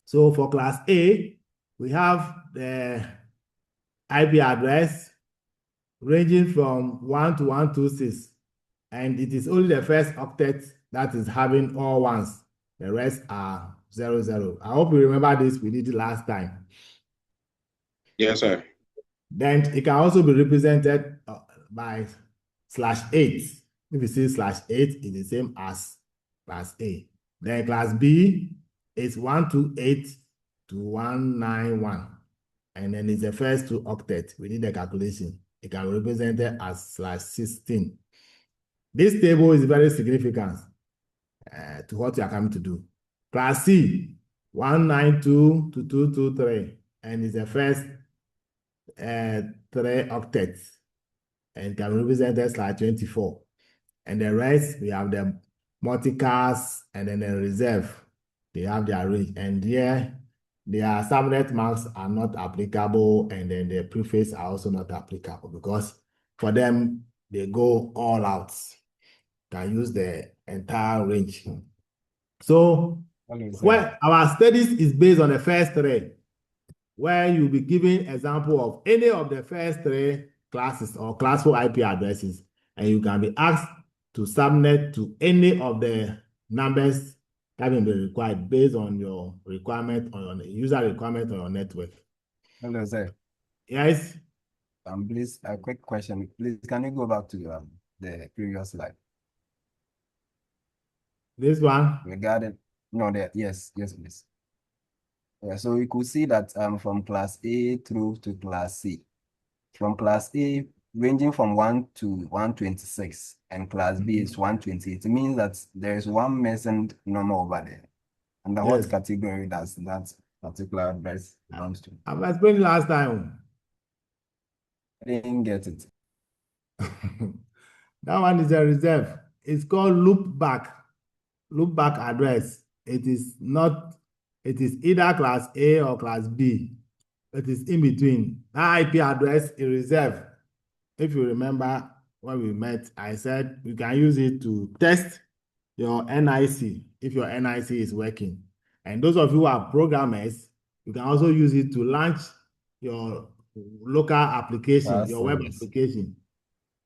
So for class A, we have the IP address ranging from 1 to 126. And it is only the first octet that is having all ones. The rest are 00. I hope you remember this. We did it last time. Yes, sir. Then it can also be represented by /8. If you see /8, it's the same as class A. Then class B is 128 to 191. And then it's the first two octets. We did the calculation. It can be represented as /16. This table is very significant to what you are coming to do. Class C, 192 to 223. And it's the first 3 octets. And can be represented /24. And the rest, we have the multicast and then the reserve. They have their range. And here, their subnet marks are not applicable, and then the preface are also not applicable because for them, they go all out. Can use the entire range. So, where our studies is based on the first three, where you'll be giving example of any of the first three classes or class 4 IP addresses, and you can be asked to subnet to any of the numbers that will be required based on your requirement on your user requirement on your network. Hello, sir. Yes. Please, a quick question. Please, can you go back to the previous slide? This one? Regarding, no, yes, please. Yeah, so we could see that from class A through to class C, from class A ranging from 1 to 126 and class B is 128. It means that there is one missing number over there. Under what Yes. category does that particular address belongs to? I've explained last time. I didn't get it. That one is a reserve. It's called loop back address. It is either class A or class B. It is in between. That IP address is reserved. If you remember when we met, I said you can use it to test your NIC if your NIC is working. And those of you who are programmers, you can also use it to launch your local application, your web application.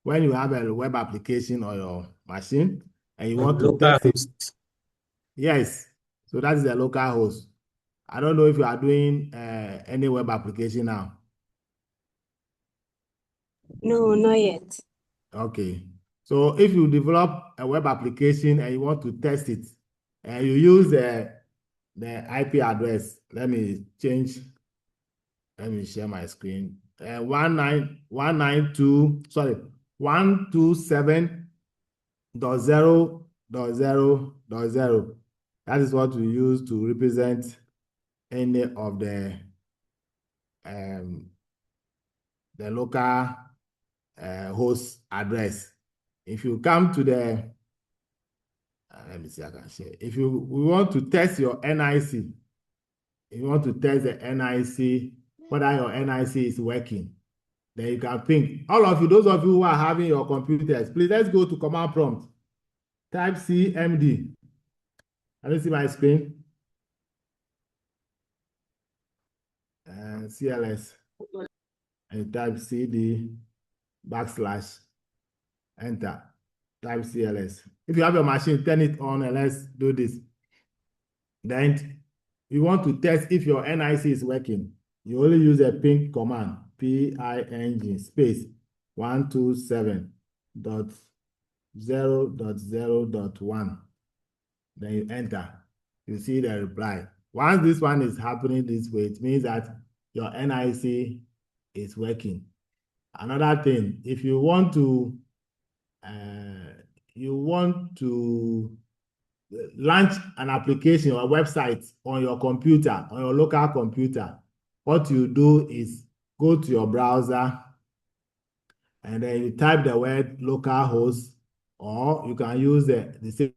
When you have a web application on your machine and you want to test it, yes, so that is a local host. I don't know if you are doing any web application now. No, not yet. Okay. So if you develop a web application and you want to test it, and you use the IP address, let me share my screen. 127.0.0.0. That is what we use to represent any of the local host address. If you come to the let me see, I can share. If we want to test your NIC, if you want to test the NIC, whether your NIC is working, then you can ping. All of you, those of you who are having your computers, please let's go to command prompt. Type CMD. Can you see my screen? And CLS. And type CD / enter. Type CLS. If you have your machine, turn it on and let's do this. Then you want to test if your NIC is working. You only use a ping command, PING space 127.0.0.1. Then you enter. You see the reply. Once this one is happening this way, it means that your NIC is working. Another thing, if you want to launch an application or a website on your computer, on your local computer, what you do is go to your browser and then you type the word localhost, or you can use the same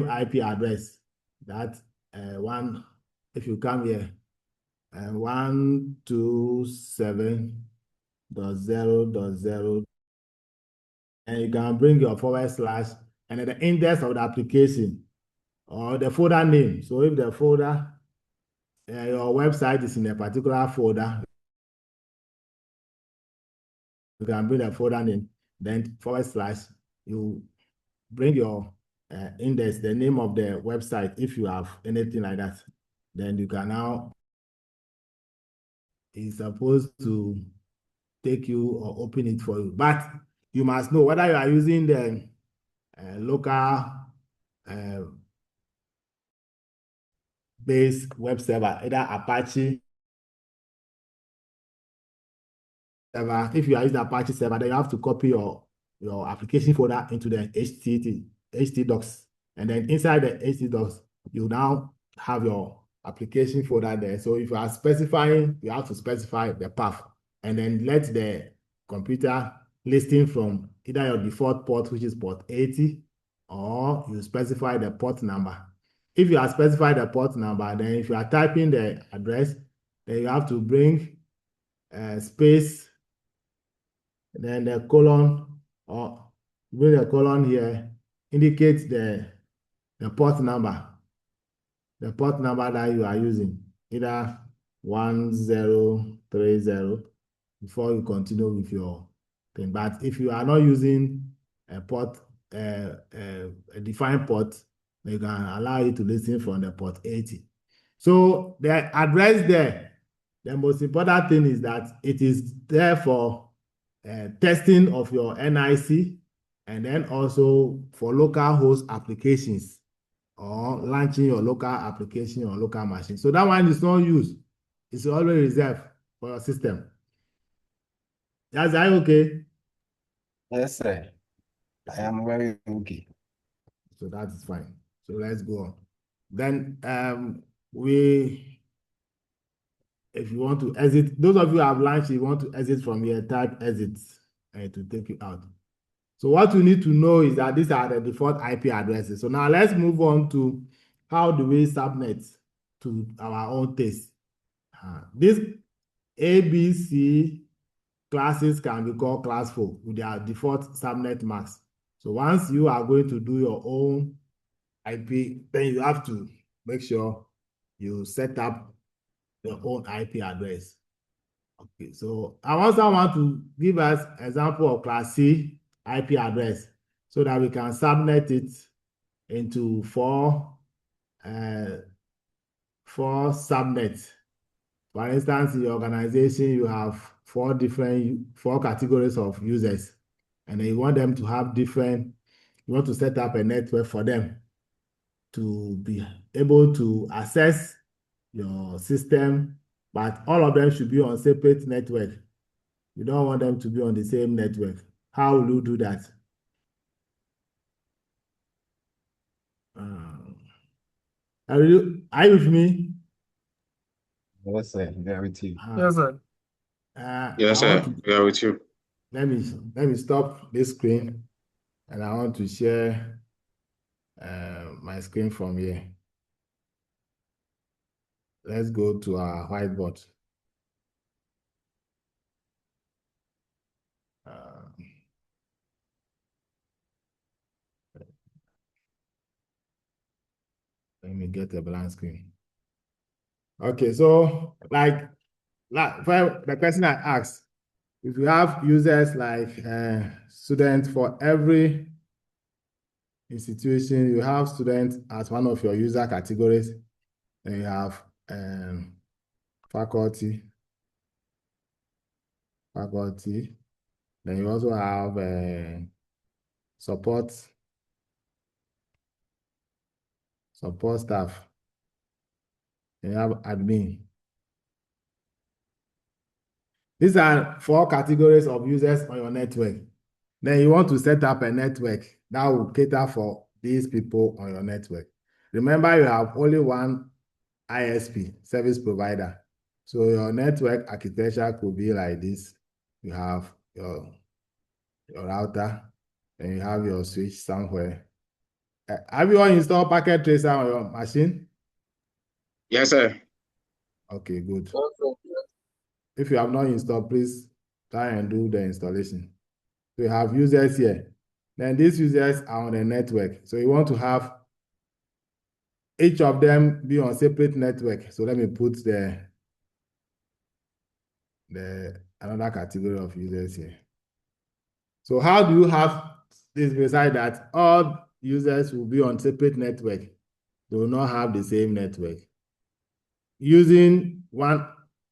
IP address. That one, if you come here, 127.0.0, and you can bring your / and then the index of the application or the folder name. So if the folder, your website is in a particular folder, you can bring the folder name, then / you bring your index, the name of the website, if you have anything like that. Then you can now, it's supposed to take you or open it for you. But you must know whether you are using the local base web server, either Apache server. If you are using Apache server, then you have to copy your application folder into the htdocs. And then inside the htdocs, you now have your application folder there. So if you are specifying, you have to specify the path and then let the computer listen from either your default port, which is port 80, or you specify the port number. If you are specifying the port number, then if you are typing the address, then you have to bring space, then the colon, or bring the colon here, indicates the port number that you are using, either 1030, before you continue with your thing. But if you are not using a port, a defined port, you can allow it to listen from the port 80. So the address there, the most important thing is that it is there for testing of your NIC, and then also for local host applications or launching your local application or local machine. So that one is not used. It's always reserved for your system. Yes, are you okay? Yes, sir. I am very okay. So that is fine. So let's go on. Then we, if you want to exit, those of you who have lunch, you want to exit from here, type exit to take you out. So what you need to know is that these are the default IP addresses. So now let's move on to how do we subnet to our own taste. These ABC classes can be called class 4 with their default subnet masks. So once you are going to do your own IP, then you have to make sure you set up your own IP address. Okay, so I also want to give us example of class C IP address so that we can subnet it into four subnets. For instance, in your organization, you have four categories of users, and then you want them to have different, you want to set up a network for them to be able to access your system, but all of them should be on separate network. You don't want them to be on the same network. How will you do that? Are you with me? Yes, sir. Very true. Yes, sir. Yes, I want sir. to We are with you. let me stop this screen, and I want to share my screen from here. Let's go to our whiteboard. Let me get a blank screen. Okay, so like for the question I asked, if you have users like students for every institution, you have students as one of your user categories, and you have faculty, then you also have support staff, and you have admin. These are four categories of users on your network. Then you want to set up a network that will cater for these people on your network. Remember, you have only one ISP, service provider. So your network architecture could be like this. You have your router, and you have your switch somewhere. Have you all installed Packet Tracer on your machine? Yes, sir. Okay, good. If you have not installed, please try and do the installation. So you have users here. Then these users are on the network. So you want to have each of them be on separate network. So let me put the another category of users here. So how do you have this beside that? All users will be on separate network. They will not have the same network. Using one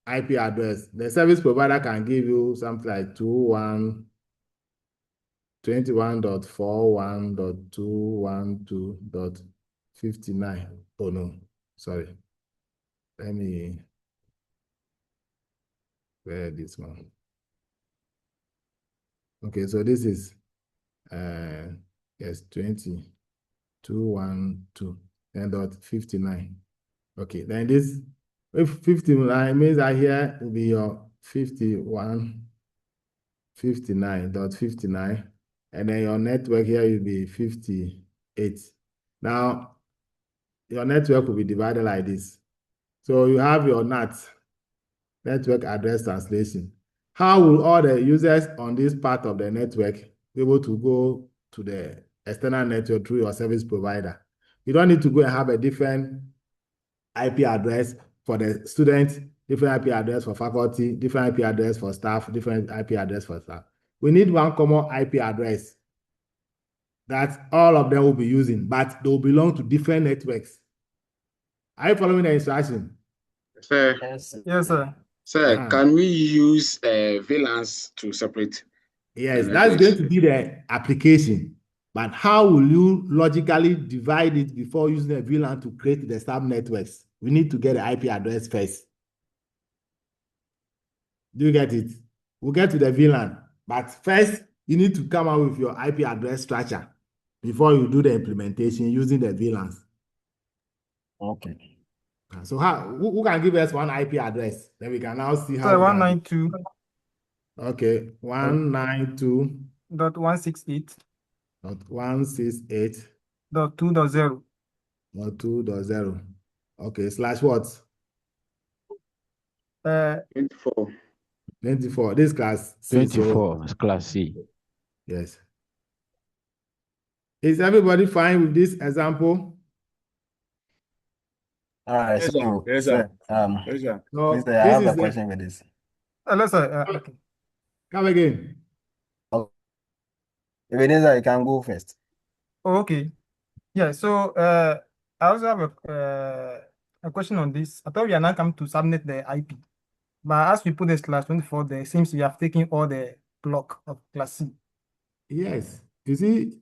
IP address, the service provider can give you something like 21.41.212.59. Oh no, sorry. Let me clear this one. Okay, so this is yes, 20.212.59. Okay, then this, if 59 means that here will be your 51.59.59, and then your network here will be 58. Now, your network will be divided like this. So you have your NAT, network address translation. How will all the users on this part of the network be able to go to the external network through your service provider? You don't need to go and have a different IP address for the students, different IP address for faculty, different IP address for staff, different IP address for staff. We need one common IP address that all of them will be using, but they will belong to different networks. Are you following the instruction? Sir. Yes, sir. Sir, can we use VLANs to separate? Yes, that's going to be the application. But how will you logically divide it before using a VLAN to create the sub networks? We need to get the IP address first. Do you get it? We'll get to the VLAN. But first, you need to come up with your IP address structure before you do the implementation using the VLANs. Okay. So who can give us one IP address? Then we can now see how So we can. 192. Okay, 192.168. 168. 2.0. 2.0. Okay, slash what? 24. 24. This class C. 24 is class C. Yes. Is everybody fine with this example? All right. Yes, sir. So, Yes, sir, sir. Yes, sir. No, please, I this have is a question with this. Let's okay. Come again. Oh, Ebenezer, you can go first. Okay. Yeah. So I also have a question on this. I thought we are now come to subnet the IP, but as we put the slash 24, there seems we have taken all the block of class C. Yes. You see,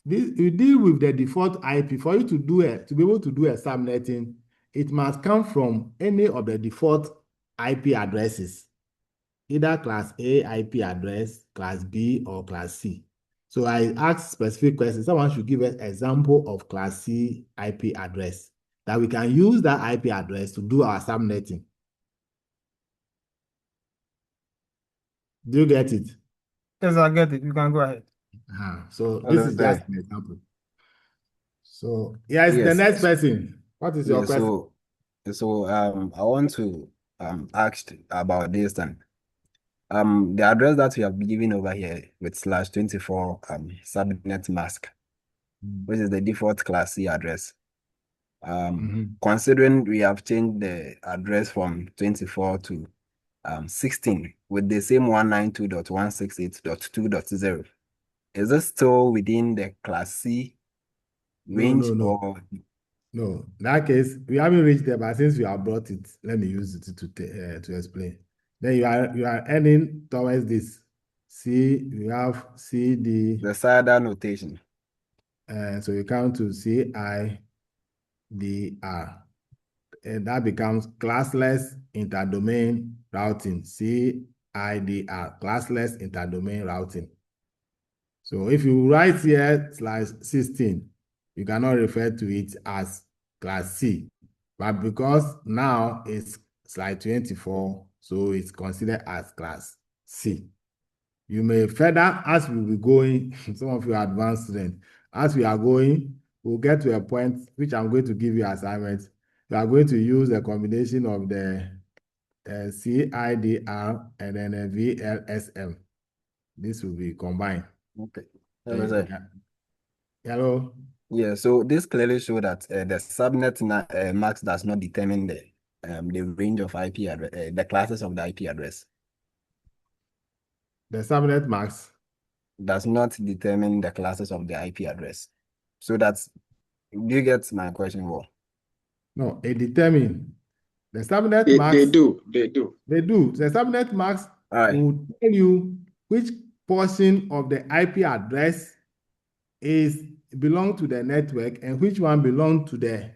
you deal with the default IP. For you to be able to do a subnetting, it must come from any of the default IP addresses, either class A IP address, class B, or class C. So I asked specific questions. Someone should give us example of class C IP address that we can use that IP address to do our subnetting. Do you get it? Yes, I get it. You can go ahead. So this Hello, is just sir. an example. So yes, the Yes. next person. What is your Yeah. question? So I want to ask about this then. The address that we have been given over here with slash 24 subnet mask, which is the default class C address. Considering we have changed the address from 24 to 16 with the same 192.168.2.0, is this still within the class C range or? No, in that case, we haven't reached there, but since you have brought it, let me use it to explain. Then you are heading towards this. C, we have CD. The SADA notation. So you come to CIDR. And that becomes classless interdomain routing. CIDR, classless interdomain routing. So if you write here /16, you cannot refer to it as class C. But because now it's slide 24, so it's considered as class C. You may further, as we will be going, some of you are advanced students, as we are going, we'll get to a point which I'm going to give you assignments. You are going to use a combination of the CIDR and then a VLSM. This will be combined. Okay. Hello, sir. Hello. Yeah, so this clearly shows that the subnet max does not determine the range of IP address, the classes of the IP address. The subnet max does not determine the classes of the IP address. So that's, do you get my question, Well? No, it determines. The subnet max. They do. They do. The subnet max will tell you which portion of the IP address belong to the network and which one belong to the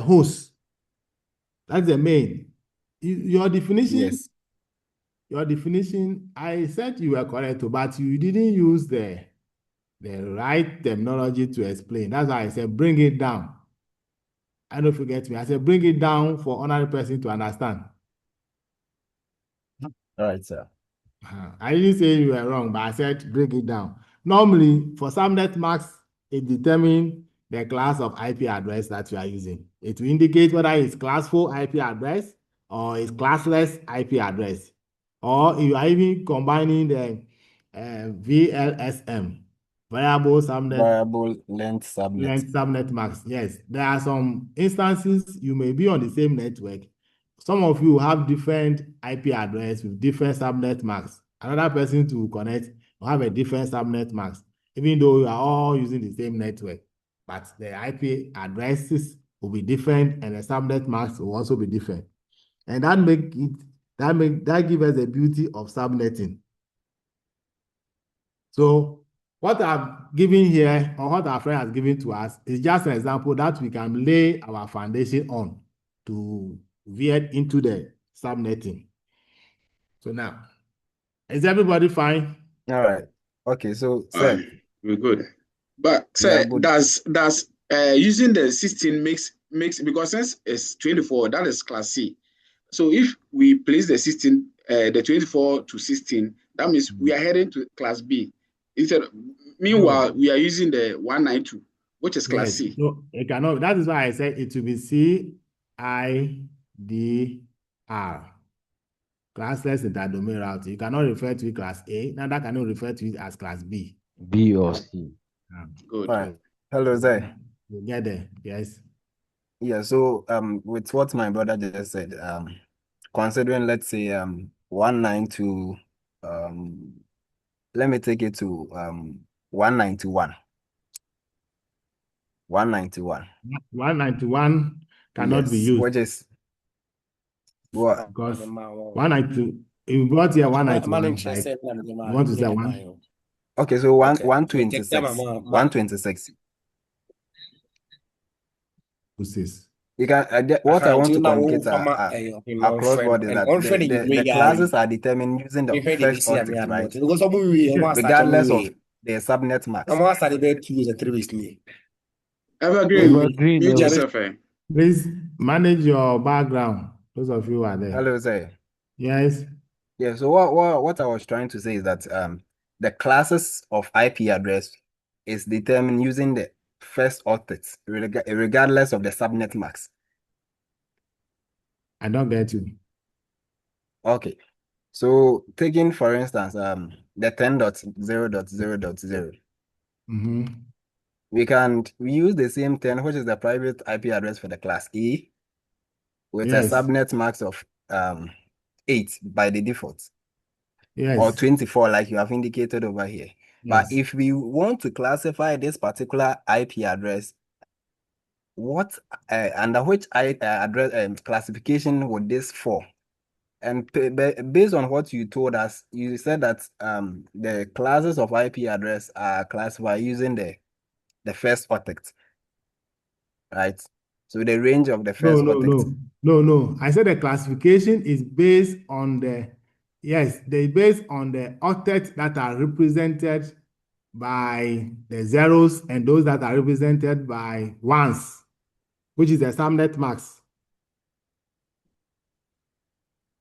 host. That's the main. Your definition. Yes. Your definition, I said you were correct, but you didn't use the right terminology to explain. That's why I said bring it down. I don't forget me. I said bring it down for another person to understand. All right, sir. I didn't say you were wrong, but I said bring it down. Normally, for subnet max, it determines the class of IP address that you are using. It will indicate whether it's class 4 IP address or it's classless IP address. Or you are even combining the VLSM, variable length subnet. Length subnet max. Yes, there are some instances you may be on the same network. Some of you have different IP address with different subnet max. Another person to connect will have a different subnet max, even though you are all using the same network. But the IP addresses will be different and the subnet max will also be different. And that gives us the beauty of subnetting. So what I'm giving here, or what our friend has given to us, is just an example that we can lay our foundation on to veer into the subnetting. So now, Is everybody fine? All right. Okay, so sir, We're good. But we are sir, good. does using the 16 makes because since it's 24, that is class C. So if we place the 16, the 24 to 16, that means we are heading to class B. Instead, meanwhile, No. we are using the 192, which is class Yes. C. No, it cannot. That is why I said it will be CIDR. Classless interdomain routing. You cannot refer to it class A, neither can you refer to it as class B. B or C. Good. All right. Hello, sir. You get there, yes. Yeah, so with what my brother just said, considering let's say 192, let me take it to 191. 191. 191 cannot be Yes, used which is what? because 192, if you brought here 191, like you want to say one. Okay, so 126. 126. You can what I want to communicate across board is that the classes are determined using the first octet, right? Regardless of the subnet max. Evergreen, Evergreen, mute oh. yourself. Please manage your background. Those of you who are there. Hello, sir. Yes. Yeah, so what I was trying to say is that the classes of IP address is determined using the first octet, regardless of the subnet max. I don't get you. Okay. So taking for instance the 10.0.0.0, we use the same 10, which is the private IP address for the class A, with a subnet max of 8 by the default. Yes. Or 24, like you have indicated over here. But if we want to classify this particular IP address, what under which address classification would this fall? And based on what you told us, you said that the classes of IP address are classified using the first octet, right? So the range of the first octet. No. I said the classification is based on they based on the octets that are represented by the zeros and those that are represented by ones, which is the subnet max.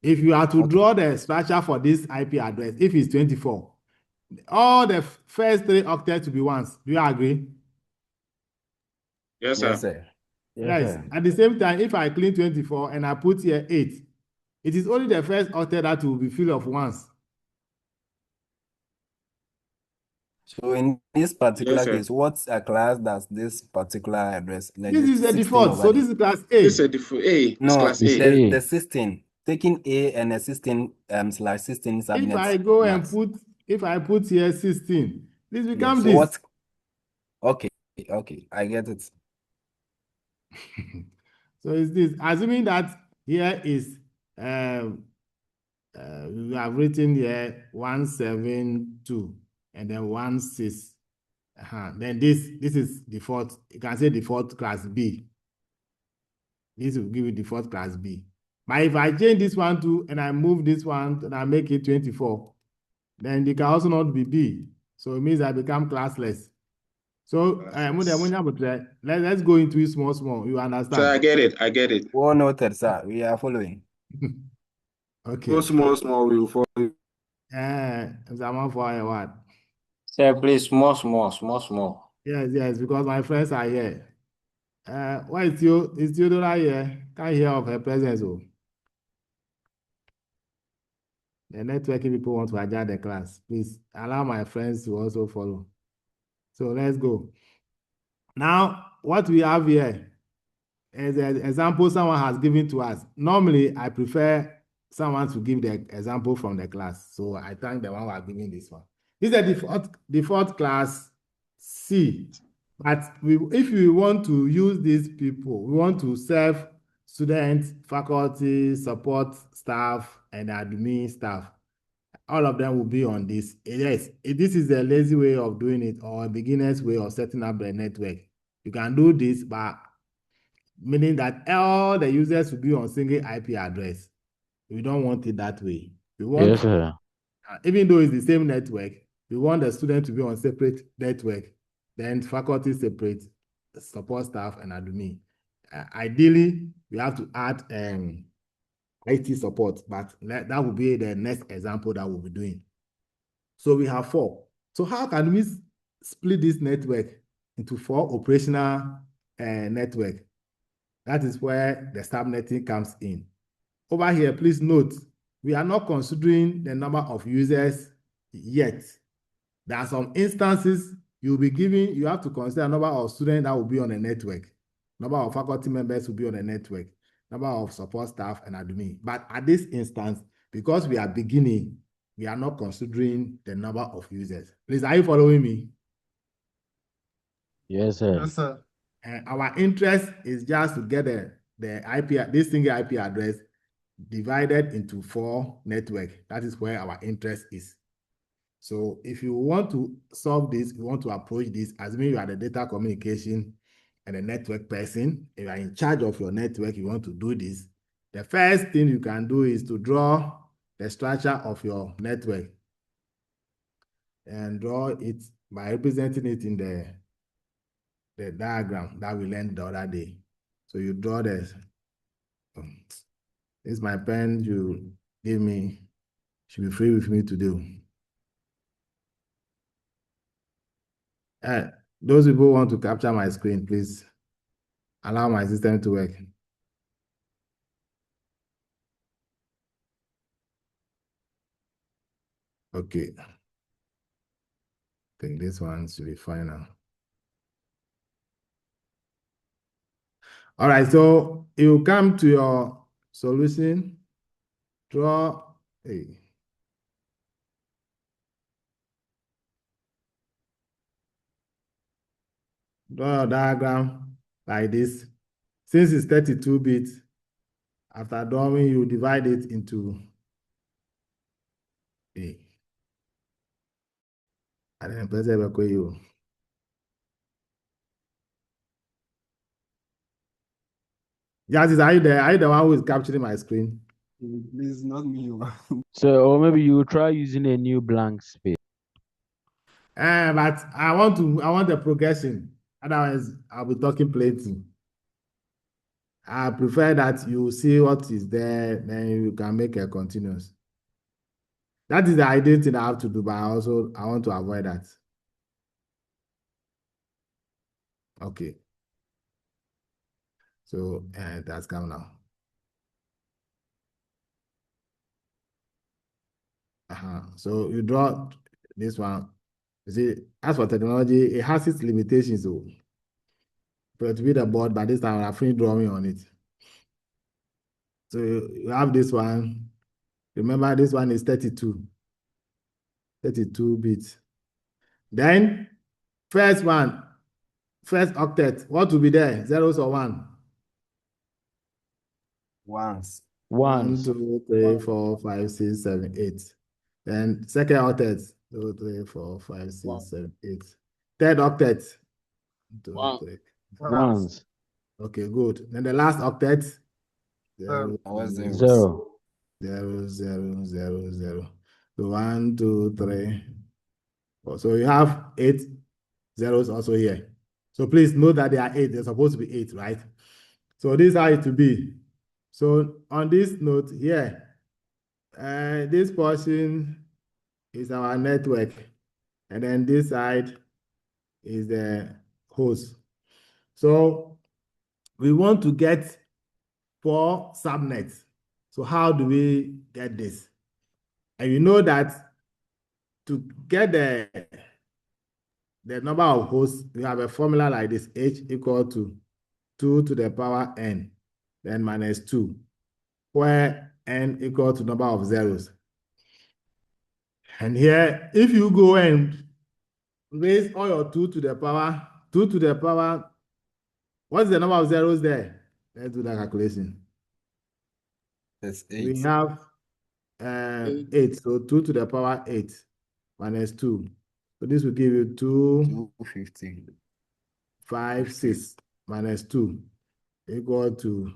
If you are to draw the structure for this IP address, if it's 24, all the first 3 octets will be ones. Do you agree? Yes, sir. Yes, sir. Yes. At the same time, if I clean 24 and I put here 8, it is only the first octet that will be filled of ones. So in this particular case, what's a class does this particular address? Like This is the default. So this is class A. This is a default A. No, class A. the 16. Taking A and a 16 /16 subnet. If I go and put here 16, this becomes so this. Okay, I get it. So it's this. Assuming that here is we have written here 172 and then 16. Then this is default. You can say default class B. This will give you default class B. But if I change this one to and I move this one and I make it 24, then it can also not be B. So it means I become classless. So let's go into it small. You understand? So I get it. Well noted, sir. We are following. Okay. Go small, we will follow you. For what? Sir, please, small. Yes, because my friends are here. Why is Theodora here? Can't hear of her presence. Oh. The networking people want to adjust the class. Please allow my friends to also follow. So let's go. Now, what we have here is an example someone has given to us. Normally, I prefer someone to give the example from the class. So I thank the one who are giving this one. This is a default class C. But if we want to use these people, we want to serve students, faculty, support staff, and admin staff. All of them will be on this. Yes, this is a lazy way of doing it or a beginner's way of setting up the network. You can do this, but meaning that all the users will be on single IP address. We don't want it that way. We want Even though it's the same network, we want the student to be on separate network, then faculty separate, support staff and admin. Ideally, we have to add IT support, but that will be the next example that we'll be doing. So we have 4. So how can we split this network into 4 operational network? That is where the subnetting comes in. Over here, please note, we are not considering the number of users yet. There are some instances you'll be giving, you have to consider number of students that will be on the network, number of faculty members will be on the network, number of support staff and admin. But at this instance, because we are beginning, we are not considering the number of users. Please, are you following me? Yes, sir. Yes, sir. And our interest is just to get this single IP address divided into 4 networks. That is where our interest is. So if you want to solve this, you want to approach this, assuming you are the data communication and the network person, if you are in charge of your network, you want to do this, the first thing you can do is to draw the structure of your network and draw it by representing it in the diagram that we learned the other day. So you draw this. This is my pen you gave me. Should be free with me to do. Those people who want to capture my screen, please allow my system to work. Okay. I think this one should be fine now. All right, so you come to your solution, draw a diagram like this. Since it's 32 bits, after drawing, you divide it into and then press you. Justice, are you there? Are you the one who is capturing my screen? Please, not me. So, or maybe you try using a new blank space. But I want the progression. Otherwise, I'll be talking plenty. I prefer that you see what is there, then you can make a continuous. That is the ideal thing I have to do, but I want to avoid that. Okay. So that's come now. So you draw this one. You see, as for technology, it has its limitations. So, but with the board, by this time, I finished drawing on it. So you have this one. Remember, this one is 32 bits. Then, first octet, what will be there? Zeros or 1? Ones. 1, 2, 3, 4, 5, 6, 7, 8. Then second octet, 2, 3, 4, 5, 6, 7, 8. Third octet, 2, 3. 1s. Okay, good. Then the last octet, 0, 0. 0, 0, 0, 0. So 1, 2, 3, 4. So you have 8 zeros also here. So please note that there are 8. There's supposed to be 8, right? So this is how it will be. So on this note here, this portion is our network, and then this side is the host. So we want to get 4 subnets. So how do we get this? And you know that to get the number of hosts, we have a formula like this: h equal to 2 to the power n, then minus 2, where n equal to number of zeros. And here, if you go and raise all your 2 to the power, what's the number of zeros there? Let's do that calculation. That's We 8. have 8, so 2 to the power 8 minus 2. So this will give you 250. 5, 6 minus 2 equal to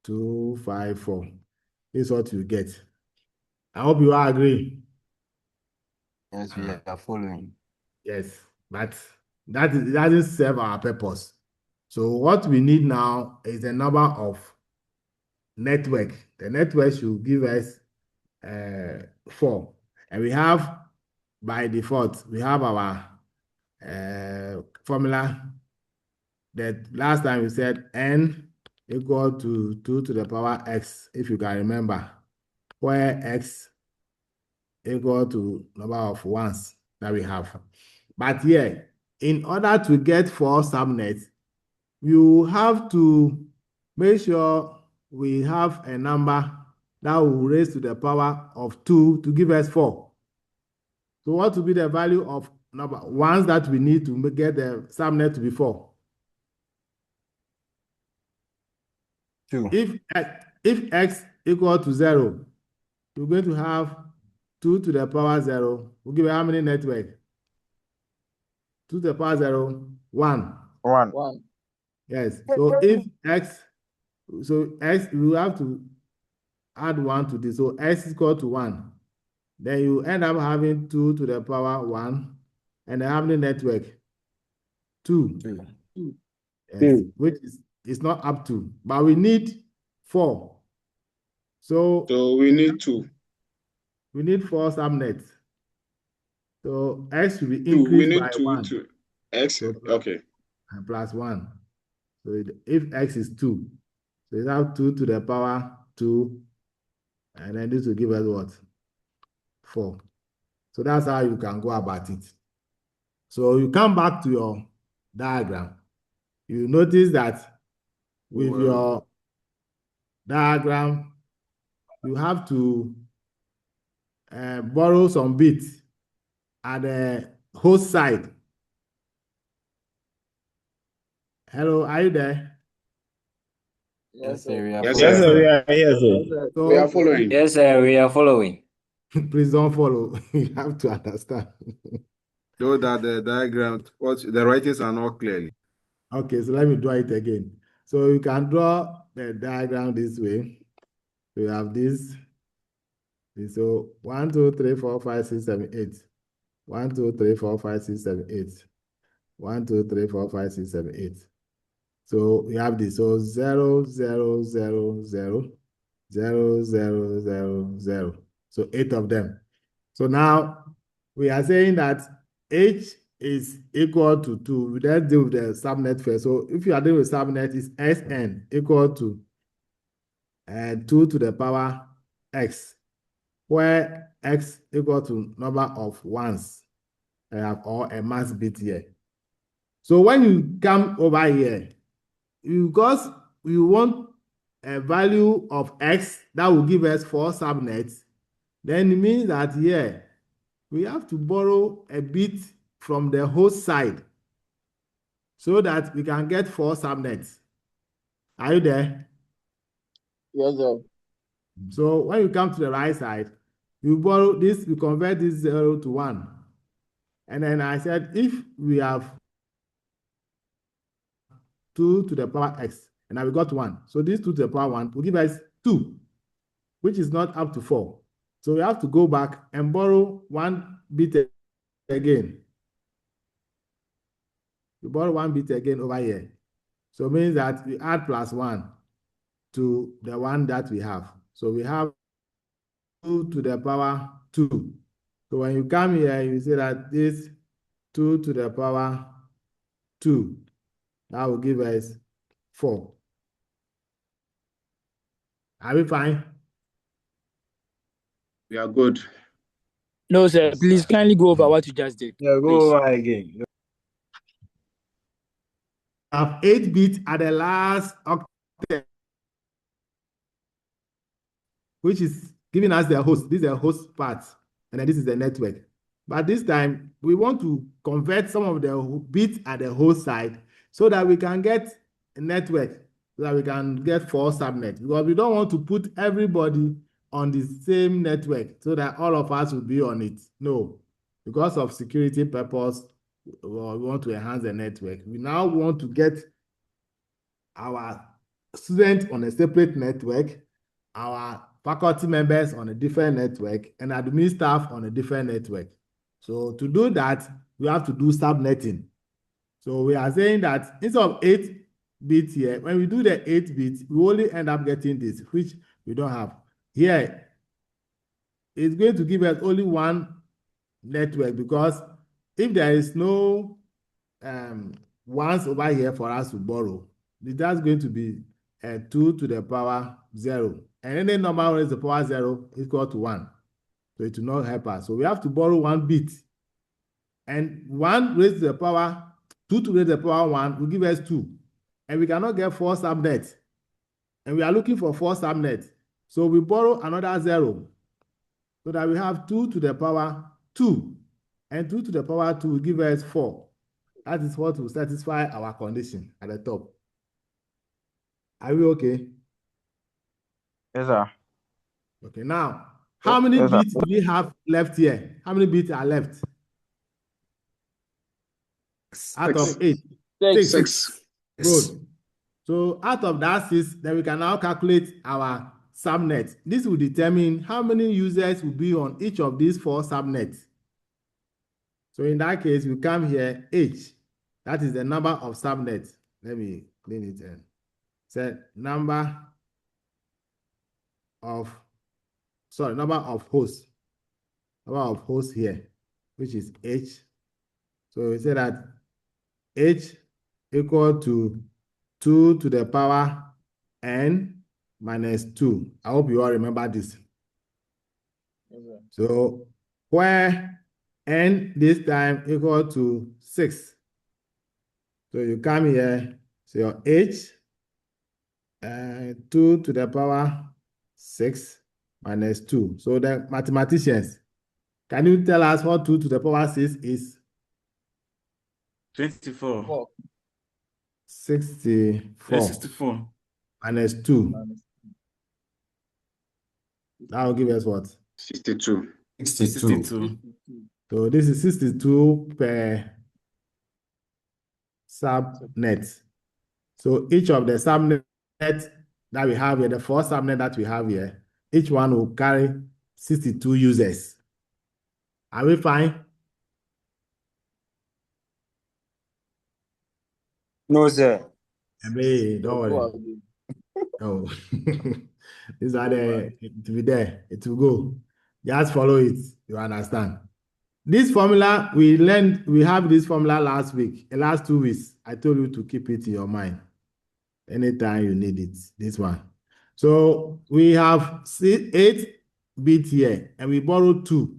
254. This is what you get. I hope you all agree. Yes, we are following. Yes, but it doesn't serve our purpose. So what we need now is a number of network. The network should give us 4. And we have, by default, we have our formula that last time we said n equal to 2 to the power x, if you can remember, where x equal to number of ones that we have. But here, in order to get 4 subnets, you have to make sure we have a number that will raise to the power of 2 to give us 4. So what will be the value of number ones that we need to get the subnet to be 4? 2. If x equal to 0, we're going to have 2 to the power 0. We'll give it how many network? 2 to the power 0, 1. 1. Yes. So if x, we have to add 1 to this. So x is equal to 1. Then you end up having 2 to the power 1. And how many network? 2. 2. Yes, which is not up to. But we need 4. So we need 2. We need 4 subnets. So x will be 2. We increased need by 2 1. to x. So Okay. And plus 1. So if x is 2, so you have 2 to the power 2, and then this will give us what? 4. So that's how you can go about it. So you come back to your diagram. You notice that with your diagram, you have to borrow some bits at the host side. Hello, are you there? Yes, sir. We are Yes, following. sir. sir. We are here, sir. So, We are following. Yes, sir, we are following. please don't follow. You have to understand. Though that the diagram, what the writings are not clearly. Okay, so let me draw it again. So you can draw the diagram this way. We have this. So 1, 2, 3, 4, 5, 6, 7, 8. 1, 2, 3, 4, 5, 6, 7, 8. 1, 2, 3, 4, 5, 6, 7, 8. So we have this. So 0, 0, 0, 0, 0, 0, 0, 0. So 8 of them. So now we are saying that H is equal to 2. Let's deal with the subnet first. So if you are dealing with subnet, it's Sn equal to 2 to the power x, where x equal to number of ones or a mass bit here. So when you come over here, because we want a value of x that will give us 4 subnets, then it means that here we have to borrow a bit from the host side so that we can get 4 subnets. Are you there? Yes, sir. So when you come to the right side, you borrow this, we convert this 0 to 1. And then I said, if we have 2 to the power x, and now we got 1. So this 2 to the power 1 will give us 2, which is not up to 4. So we have to go back and borrow 1 bit again. We borrow 1 bit again over here. So it means that we add plus 1 to the one that we have. So we have 2 to the power 2. So when you come here, you see that this 2 to the power 2, that will give us 4. Are we fine? We are good. No, sir. Yes, Please sir. kindly go over what you just did. Yeah, Please. go over again. Have 8 bits at the last octet, which is giving us the host. This is the host part, and then this is the network. But this time, we want to convert some of the bits at the host side so that we can get a network, so that we can get 4 subnets. Because we don't want to put everybody on the same network so that all of us will be on it. No, because of security purpose, we want to enhance the network. We now want to get our students on a separate network, our faculty members on a different network, and admin staff on a different network. So to do that, we have to do subnetting. So we are saying that instead of 8 bits here, when we do the 8 bits, we only end up getting this, which we don't have. Here, it's going to give us only one network because if there is no ones over here for us to borrow, that's going to be 2 to the power 0. And any number raised to the power 0 is equal to 1. So it will not help us. So we have to borrow 1 bit. And 1 raised to the power 2 to raise to the power 1 will give us 2. And we cannot get 4 subnets. And we are looking for 4 subnets. So we borrow another 0. So that we have 2 to the power 2. And 2 to the power 2 will give us 4. That is what will satisfy our condition at the top. Are we okay? Yes, sir. Okay, now, how many Yes, sir. bits do we have left here? How many bits are left? Out of 8. 6. Good. So out of that 6, then we can now calculate our subnet. This will determine how many users will be on each of these 4 subnets. So in that case, we come here, H. That is the number of subnets. Let me clean it in. So number of hosts. Number of hosts here, which is H. So we say that H equal to 2 to the power n minus 2. I hope you all remember this. Okay. So where n this time equal to 6. So you come here, so your H 2 to the power 6 minus 2. So the mathematicians, can you tell us what 2 to the power 6 is? 24. 64. 64. Minus 2. That will give us what? 62. 62. So this is 62 per subnet. So each of the subnet that we have here, the 4 subnet that we have here, each one will carry 62 users. Are we fine? No, sir. Hey, don't worry. Oh, these are the, it will be there, it will go. Just follow it, you understand. This formula, we have this formula last week, the last 2 weeks. I told you to keep it in your mind anytime you need it, this one. So we have 8 bits here, and we borrowed 2.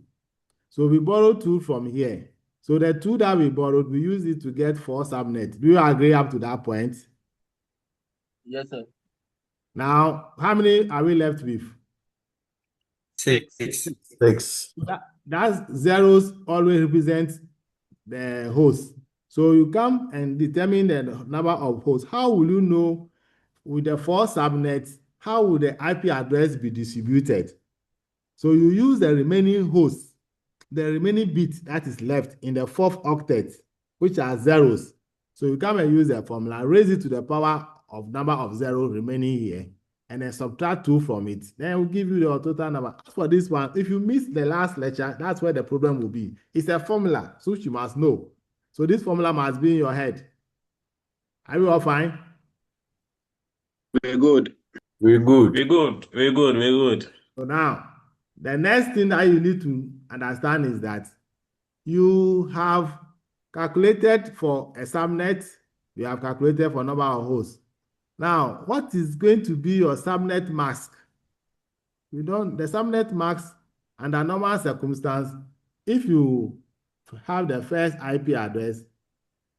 So we borrowed 2 from here. So the 2 that we borrowed, we use it to get 4 subnets. Do you agree up to that point? Yes, sir. Now, how many are we left with? 6. That zeros always represent the host. So you come and determine the number of hosts. How will you know with the 4 subnets, how will the IP address be distributed? So you use the remaining hosts, the remaining bit that is left in the 4th octet, which are zeros. So you come and use the formula, raise it to the power of number of 0 remaining here, and then subtract 2 from it. Then we'll give you your total number. As for this one, if you miss the last lecture, that's where the problem will be. It's a formula, so you must know. So this formula must be in your head. Are we all fine? We're good. We're good. So now, the next thing that you need to understand is that you have calculated for a subnet, you have calculated for number of hosts. Now, what is going to be your subnet mask? The subnet mask under normal circumstance, if you have the first IP address,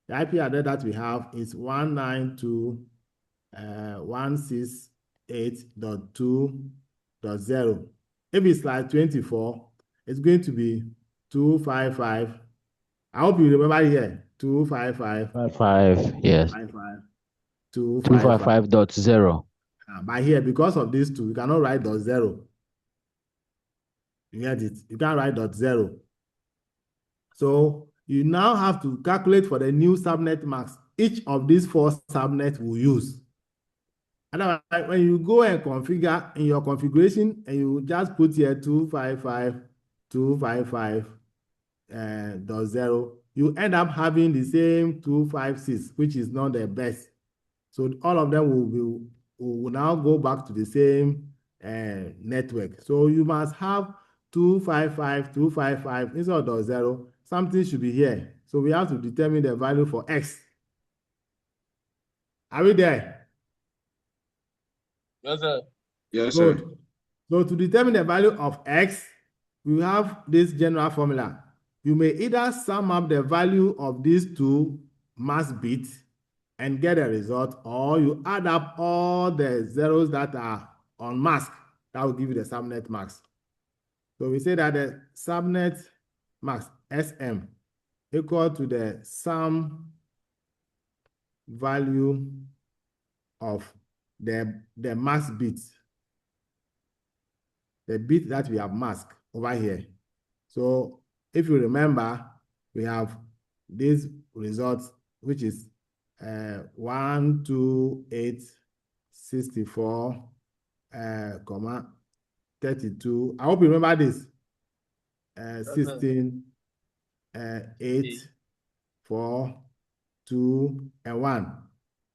the IP address that we have is 192.168.2.0. If it's like 24, it's going to be 255. I hope you remember here. 255. 55, yes. 255.0. But here, because of these 2, you cannot write .0. You get it? You can't write .0. So you now have to calculate for the new subnet mask. Each of these 4 subnets will use. Otherwise, when you go and configure in your configuration, and you just put here 255, 255, dot 0, you end up having the same 256, which is not the best. So all of them will now go back to the same network. So you must have 255, 255 instead of dot 0. Something should be here. So we have to determine the value for x. Are we there? Yes, sir. Yes, sir. Good. So to determine the value of x, we have this general formula. You may either sum up the value of these two mask bits and get a result, or you add up all the zeros that are on mask. That will give you the subnet mask. So we say that the subnet mask, SM, equal to the sum value of the mask bits, the bit that we have masked over here. So if you remember, we have this result, which is 12864, comma 32. I hope you remember this. 16, 8, 4, 2, and 1.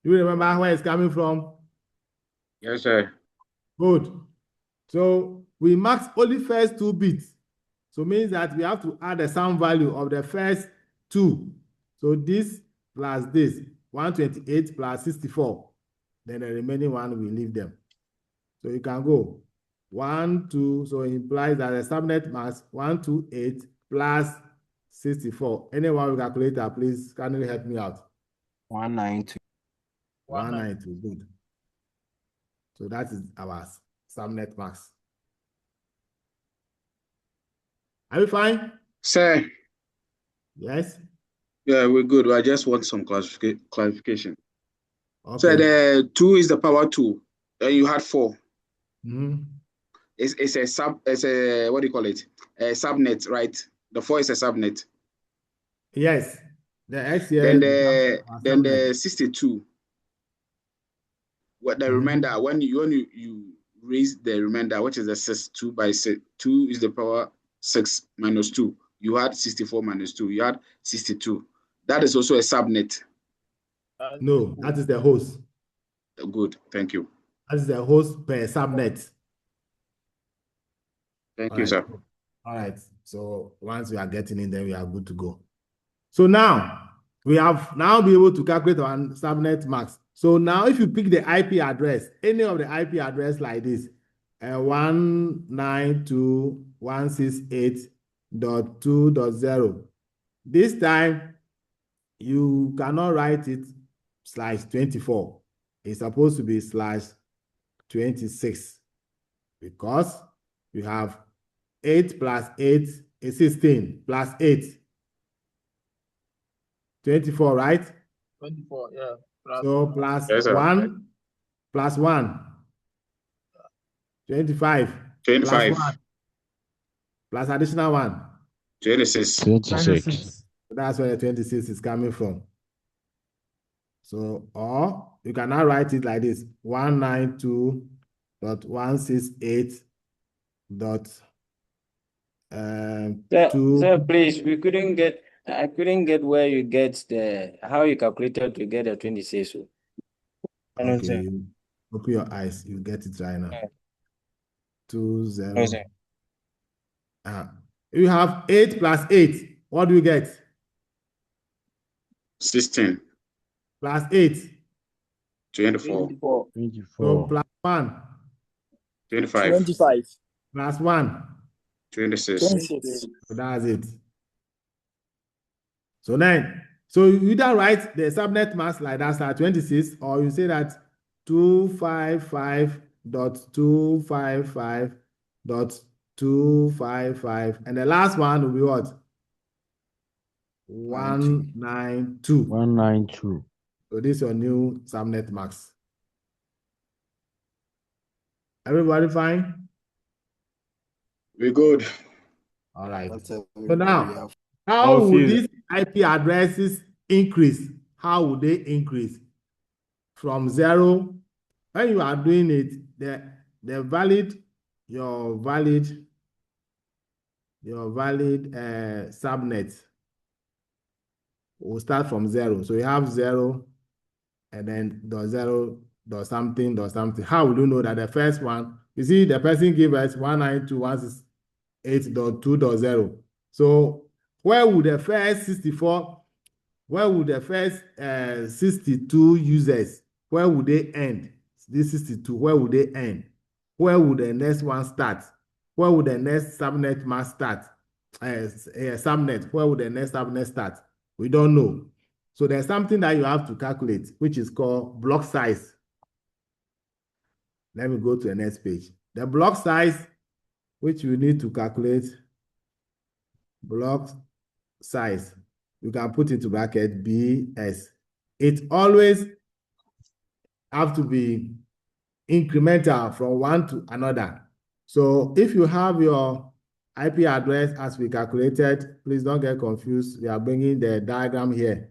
Do you remember where it's coming from? Yes, sir. Good. So we marked only first 2 bits. So means that we have to add the sum value of the first 2. So this plus this, 128 plus 64. Then the remaining one, we leave them. So you can go 1, 2. So it implies that the subnet mask 128 plus 64. Anyone with calculator, please, can you help me out? 192. 192, good. So that is our subnet mask. Are you fine? Sir. Yes. Yeah, we're good. I just want some clarification. Okay. So the 2 is the power 2. Then you had 4. Mm-hmm. It's a what do you call it? A subnet, right? The 4 is a subnet. Yes. The X here then the 62. What the remainder, when you raise the remainder, which is the 2 by 6, 2 is the power 6 minus 2. You had 64 minus 2. You had 62. That is also a subnet. No, that is the host. Good, thank you. That is the host per subnet. Thank you, sir. All right. So once we are getting in there, we are good to go. So now we have now be able to calculate our subnet max. So now if you pick the IP address, any of the IP address like this, 192.168.2.0, this time you cannot write it /24. It's supposed to be /26 because you have 8 plus 8 is 16 plus 8. 24, right? 24, yeah. So plus yes, 1 plus 1. 25. 25. Plus 1. Plus additional 1. 26. 26. That's where the 26 is coming from. So, or you can now write it like this: 192.168.2. Sir, please, I couldn't get where you get how you calculated to get the 26. Okay, open your eyes, you get it right now. 20. You have 8 plus 8. What do you get? 16. Plus 8. 24. 24. So plus 1. 25. 25. Plus 1. 26. 26. So that's it. So then, so you either write the subnet mask like that, /26, or you say that 255.255.255, and the last one will be what? 192. 192. So this is your new subnet max. Everybody fine? We're good. All right. So now, how would these IP addresses increase? How would they increase? From 0, when you are doing it, your valid your valid subnet will start from 0. So you have 0 and then dot 0 dot something dot something. How will you know that the first one, you see the person give us 192.168.2.0. So where would the first 64, where would the first 62 users, where would they end? This 62, where would they end? Where would the next one start? Where would the next subnet mask start? Subnet, where would the next subnet start? We don't know. So there's something that you have to calculate, which is called block size. Let me go to the next page. The block size, which you need to calculate, block size, you can put into bracket BS. It always have to be incremental from one to another. So if you have your IP address as we calculated, please don't get confused. We are bringing the diagram here.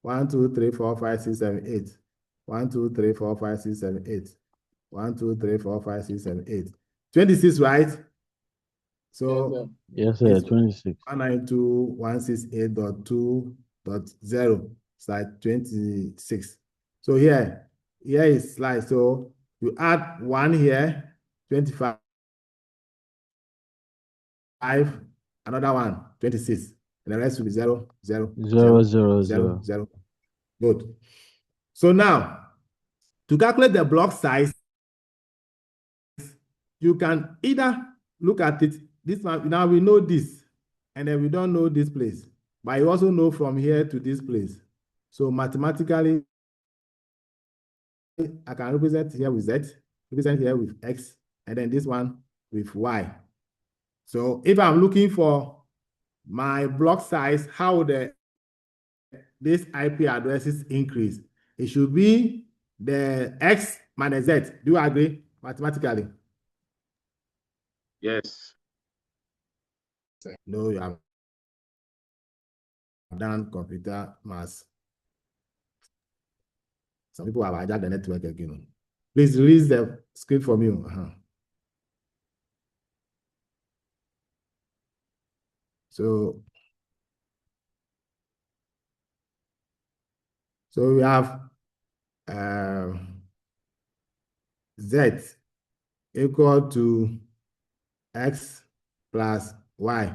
1, 2, 3, 4, 5, 6, 7, 8. 1, 2, 3, 4, 5, 6, 7, 8. 1, 2, 3, 4, 5, 6, 7, 8. 26, right? So Yes, sir. 26. 192.168.2.0 slide 26. So here is slide. So you add 1 here, 25, another one, 26, and the rest will be 0, 0, 0, 0, 0, 0, 0. 0. Good. So now, to calculate the block size, you can either look at it, this one, now we know this, and then we don't know this place, but you also know from here to this place. So mathematically, I can represent here with Z, represent here with X, and then this one with Y. So if I'm looking for my block size, how this IP addresses increase? It should be the X minus Z. Do you agree mathematically? Yes. No, you have done computer math. Some people have hijacked the network again. Please release the script from you. So we have Z equal to X plus Y.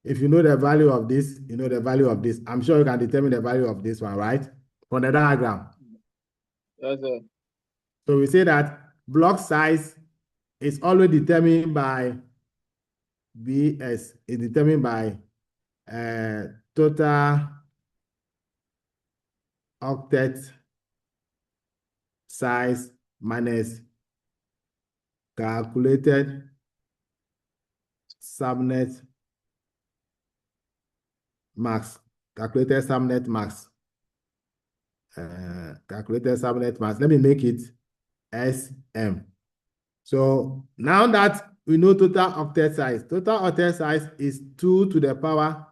If you know the value of this, you know the value of this. I'm sure you can determine the value of this one, right? From the diagram. Yes, sir. So we say that block size is always determined by BS, is determined by total octet size minus calculated subnet max. Calculated subnet max. Calculated subnet max. Let me make it SM. So now that we know total octet size is 2 to the power.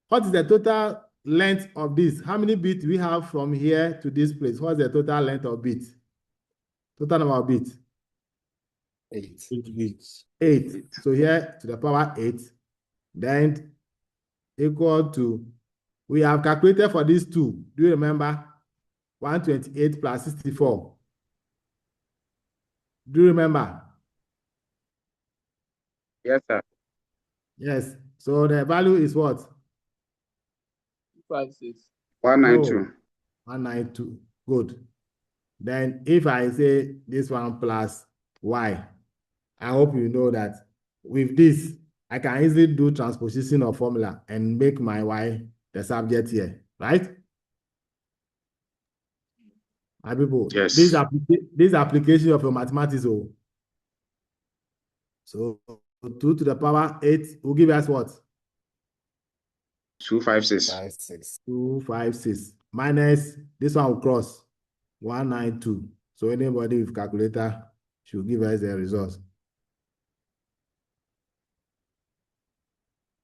What is the total length of this? How many bits we have from here to this place? What's the total length of bits? Total number of bits? 8. 8 bits. 8. So here to the power 8. Then equal to, we have calculated for these two. Do you remember? 128 plus 64. Do you remember? Yes, sir. Yes. So the value is what? 56. 192. No. 192. Good. Then if I say this one plus Y, I hope you know that with this, I can easily do transposition of formula and make my Y the subject here, right? My people, Yes. this application of your mathematics. So 2 to the power 8 will give us what? 256. 56. 256 minus this one will cross 192. So anybody with calculator should give us the results.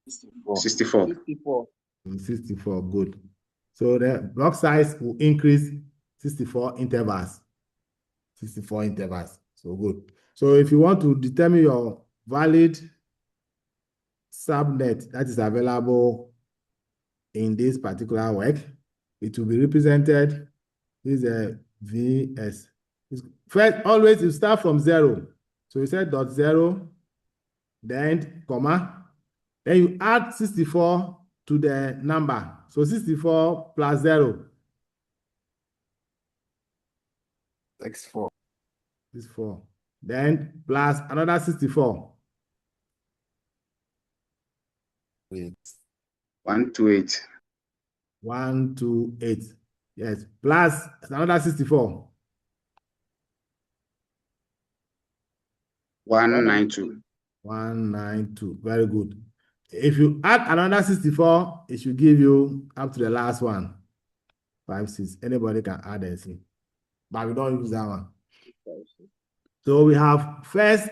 64. 64. 64, good. So the block size will increase 64 intervals. 64 intervals. So good. So if you want to determine your valid subnet that is available in this particular work, it will be represented with a VS. First, always you start from 0. So you said dot 0, then comma, then you add 64 to the number. So 64 plus 0. 64. 64. Then plus another 64. 128. 128. Yes. Plus another 64. 192. 192. Very good. If you add another 64, it should give you up to the last one. 56. Anybody can add and see. But we don't use that one. So we have first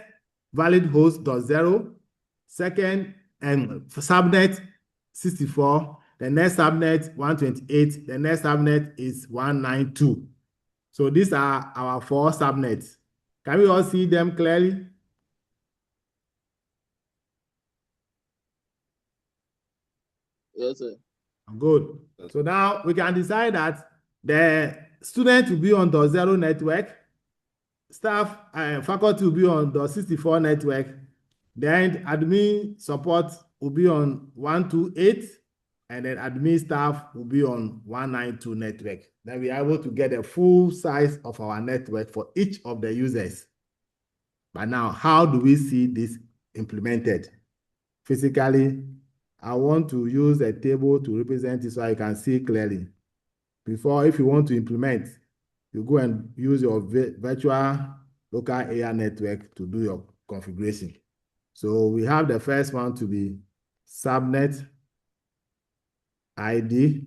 valid host dot 0, second and subnet 64, the next subnet 128, the next subnet is 192. So these are our 4 subnets. Can we all see them clearly? Yes, sir. Good. So now we can decide that the student will be on the 0 network, staff and faculty will be on the 64 network, then admin support will be on 128, and then admin staff will be on 192 network. Then we are able to get a full size of our network for each of the users. But now, how do we see this implemented? Physically, I want to use a table to represent it so I can see clearly. Before, if you want to implement, you go and use your virtual local area network to do your configuration. So we have the first one to be subnet ID,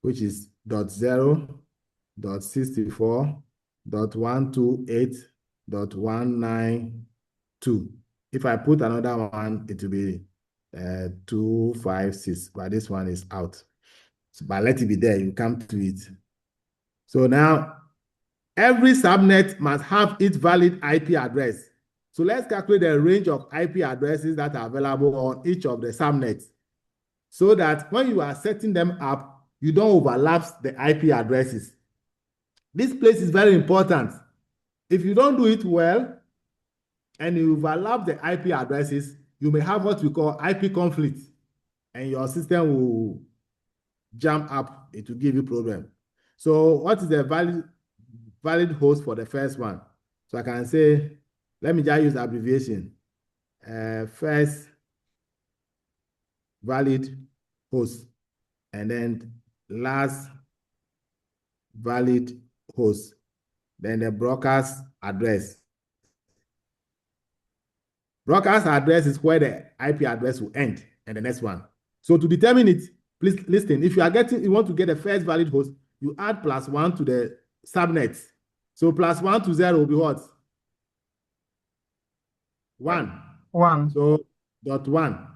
which is .0.64.128.192. If I put another one, it will be 256, but this one is out. So, but let it be there, you come to it. So now, every subnet must have its valid IP address. So let's calculate the range of IP addresses that are available on each of the subnets, so that when you are setting them up, you don't overlap the IP addresses. This place is very important. If you don't do it well, and you overlap the IP addresses, you may have what we call IP conflict, and your system will jam up. It will give you problem. So what is the valid host for the first one? So I can say, let me just use abbreviation. First valid host, and then last valid host, then the broadcast address. Broadcast address is where the IP address will end, and the next one. So to determine it, please listen. If you want to get the first valid host, you add +1 to the subnets. So +1 to 0 will be what? 1. 1. So .1.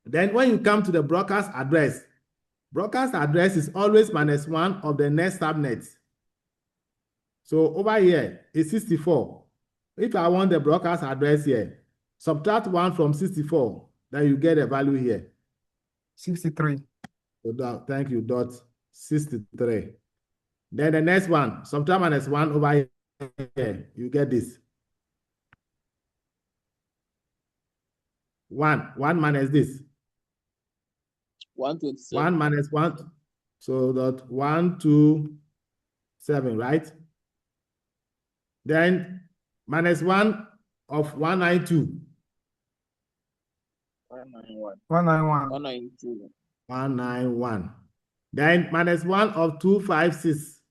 Then when you come to the broadcast address is always -1 of the next subnet. So over here is 64. If I want the broadcast address here, subtract 1 from 64, then you get a value here. 63. So thank you, .63. Then the next one, subtract -1 over here, you get this. 1 minus this. 127. 1 minus 1, so .127, right? Then -1 of 192. 191. 191. 192. 191. Then -1 of 256.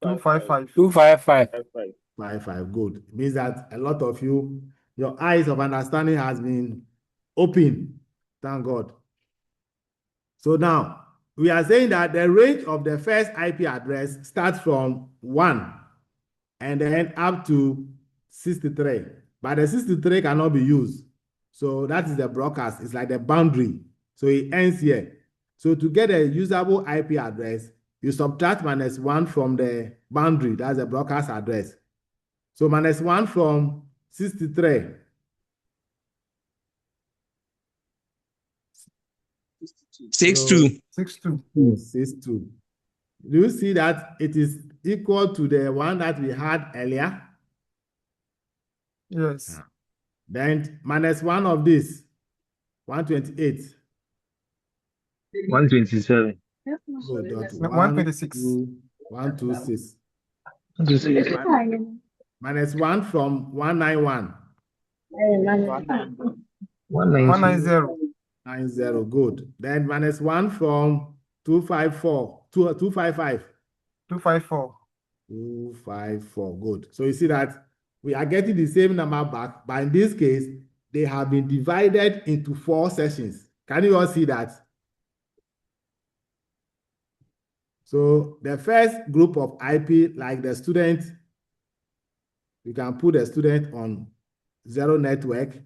255. 255. 55. Good. It means that a lot of you, your eyes of understanding has been open. Thank God. So now we are saying that the range of the first IP address starts from 1 and then up to 63. But the 63 cannot be used. So that is the broadcast. It's like the boundary. So it ends here. So to get a usable IP address, you subtract -1 from the boundary. That's the broadcast address. So -1 from 63 6-2. 6-2. 6-2. Do you see that it is equal to the one that we had earlier? Yes. Then minus one of this, 128. 127. Good. Dot 126. 126. 126. Minus 1 from 191. 190. 90. Good. Then minus 1 from 254. 255. 254. 254. Good. So you see that we are getting the same number back, but in this case, they have been divided into 4 sessions. Can you all see that? So the first group of IP, like the student, you can put the student on 0 network,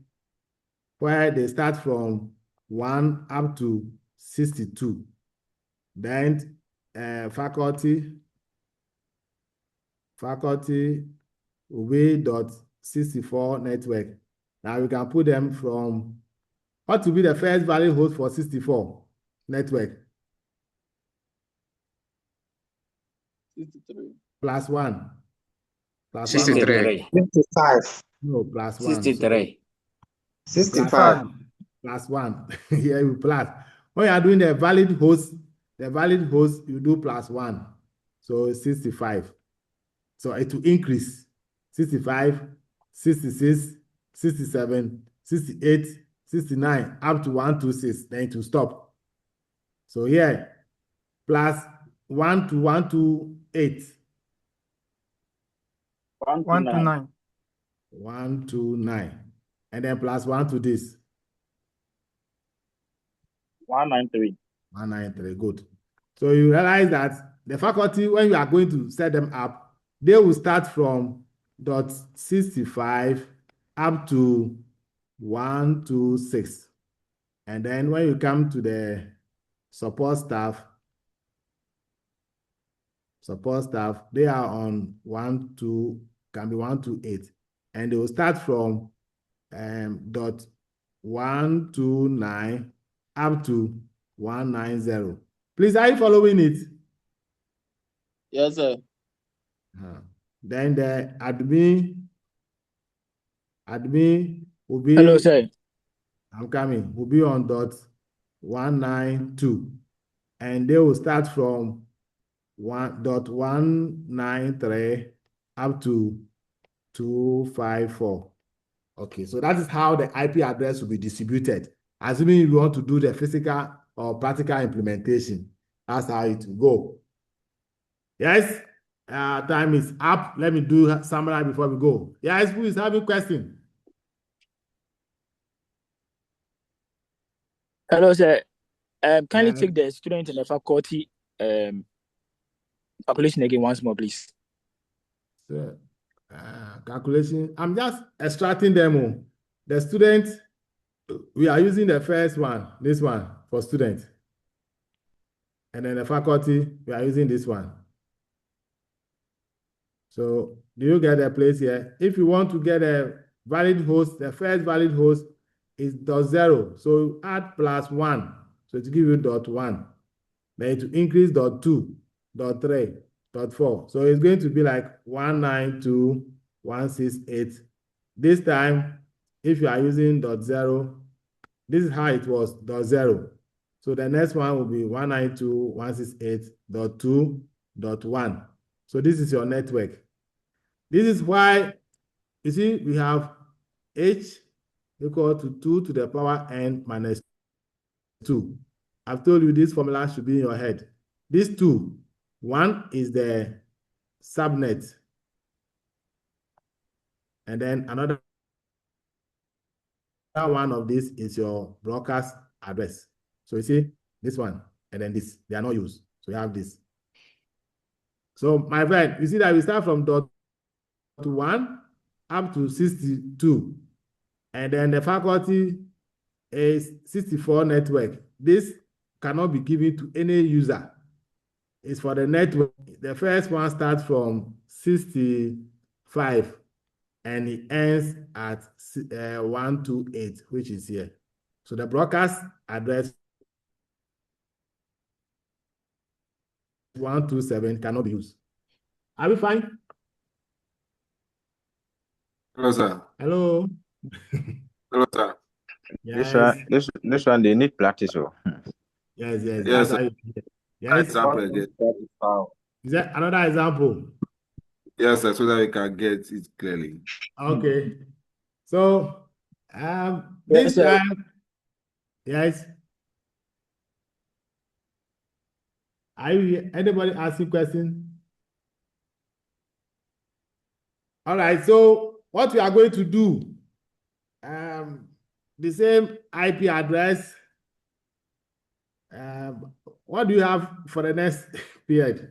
where they start from 1 up to 62. Then faculty will be .64 network. Now we can put them from what will be the first valid host for 64 network. 63. Plus 1. Plus 63. 55. No, plus 1. 63. 65. Plus 1. Here you plus. When you are doing the valid host, you do plus 1. So it's 65. So it will increase. 65, 66, 67, 68, 69, up to 126. Then it will stop. So here, plus 1 to 128. 129. 129. And then plus 1 to this. 193. 193. Good. So you realize that the faculty, when you are going to set them up, they will start from .65 up to 126. And then when you come to the support staff, they are on 128. And they will start from .129 up to 190. Please, are you following it? Yes, sir. Then the admin will be. Hello, sir. I'm coming. Will be on .192, and they will start from 1.193 up to 254. Okay, so that is how the IP address will be distributed. Assuming you want to do the physical or practical implementation, that's how it will go. Yes, time is up. Let me do summary before we go. Yes, who is having question? Hello, sir. Kindly take the student and the faculty calculation again once more, please. So, calculation. I'm just extracting them. The student, we are using the first one, this one for student. And then the faculty, we are using this one. So do you get a place here? If you want to get a valid host, the first valid host is .0. So add plus 1. So to give you .1. Then it will increase .2, .3, .4. So it's going to be like 192.168. This time, if you are using .0, this is how it was, .0. So the next one will be 192.168.2.1. So this is your network. This is why, you see, we have h equal to 2 to the power n minus 2. I've told you this formula should be in your head. These two, one is the subnet, and then another one of this is your broadcast address. So you see, this one, and then this, they are not used. So you have this. So my friend, you see that we start from .1 up to 62. And then the faculty is 64 network. This cannot be given to any user. It's for the network. The first one starts from 65 and it ends at 128, which is here. So the broadcast address 127 cannot be used. Are we fine? Hello, sir. Hello. Hello, sir. Yes. This one they need practice. Oh. Yes. Yes, That's sir. how you. Yes. Example again. Is that another example? Yes, sir, so that we can get it clearly. Okay. So Yes, this sir. yes. Are you anybody asking question? All right. So what we are going to do, the same IP address. What do you have for the next period?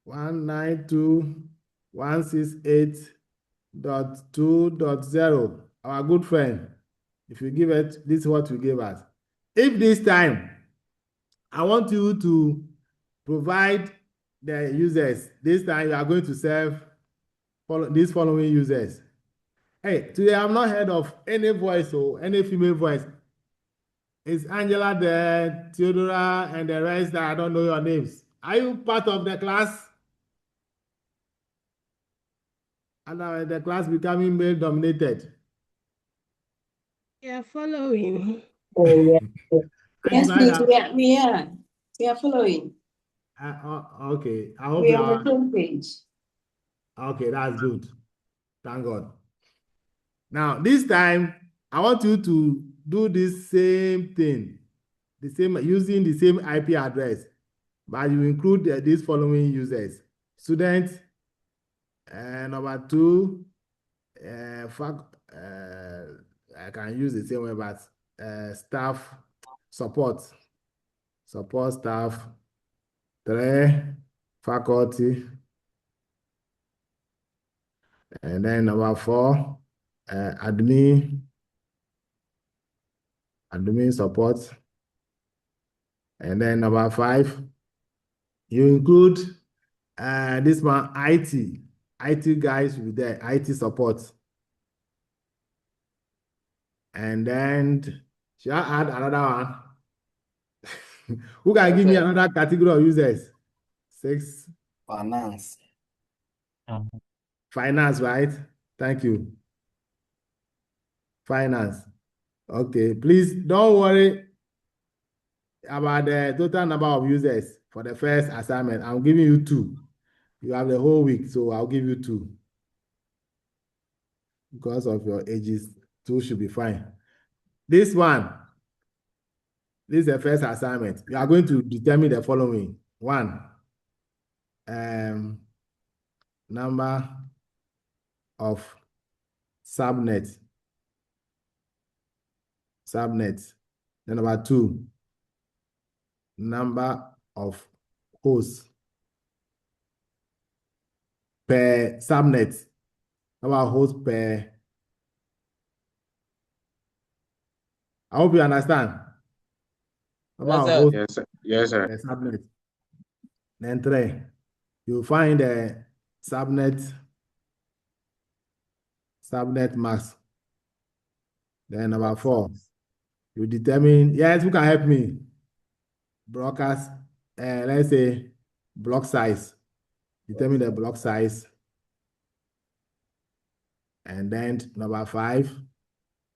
192.168.2.0. Our good friend. If you give it, this is what you give us. If this time I want you to provide the users, this time you are going to serve these following users. Hey, today I've not heard of any voice or any female voice. It's Angela there, Theodora, and the rest that I don't know your names. Are you part of the class? And the class becoming male dominated. We are following. Oh, yeah. Yes, please. We are. We are following. Okay. I hope We you are are. on the same page. Okay, that's good. Thank God. Now, this time, I want you to do this same thing, using the same IP address, but you include these following users: student, number 2, I can use the same way, but staff, support staff, 3, faculty, and then number 4, admin support, and then number 5, you include this one, IT guys with the IT support, and then should I add another one? Who can give me another category of users? 6. Finance. Finance, right? Thank you. Finance. Okay, please don't worry about the total number of users for the first assignment. I'm giving you 2. You have the whole week, so I'll give you 2. Because of your ages, 2 should be fine. This is the first assignment. You are going to determine the following. 1, number of subnet. Then number 2, number of hosts per subnet. Number of hosts per. I hope you understand. Number of hosts Yes, sir. Yes, sir. per subnet. Then 3, you find the subnet mask. Then number 4, you determine, yes, who can help me? Broadcast, let's say block size. Determine the block size. And then number 5,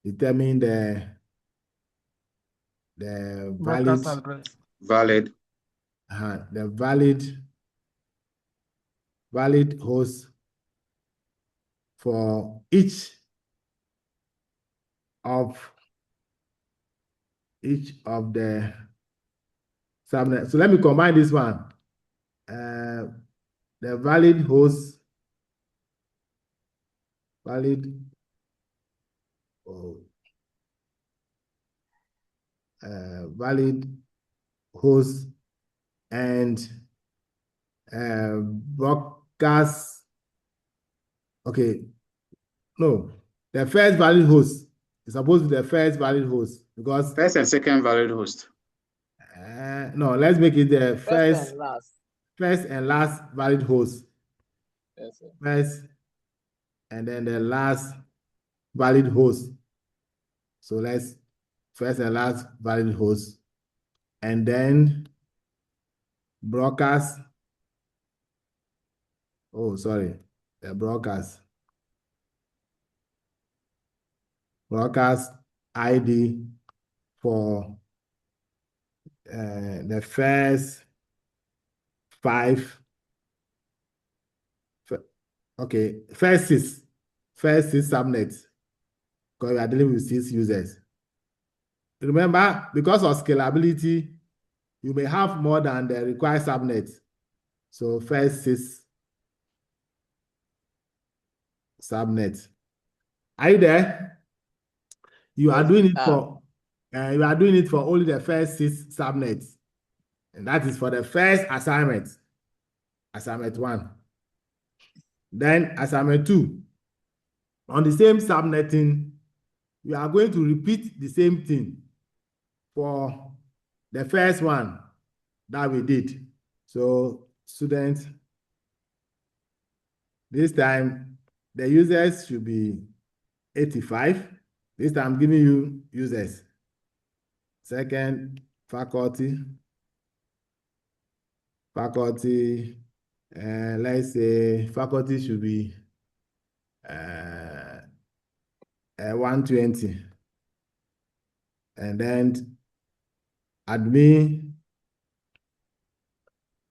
determine the Broadcast valid, address. the valid host for each of the subnet. So let me combine this one. The valid host, valid host and broadcast. Okay, no, the first valid host is supposed to be the first valid host because First and second valid host. No, let's make it the First and last. first and last valid host. Yes, sir. First and then the last valid host. So let's first and last valid host. and then broadcast. Oh, sorry, the broadcast ID for the first 5. Okay, first 6 subnets, because we are dealing with 6 users. Remember, because of scalability, you may have more than the required subnet. So first 6 subnets. Are you there? You are doing it for only the first 6 subnets, and that is for the first assignment, assignment 1. Then assignment 2, on the same subnetting, we are going to repeat the same thing for the first one that we did. So students, this time the users should be 85. This time I'm giving you users. Second, faculty, let's say faculty should be 120. And then admin.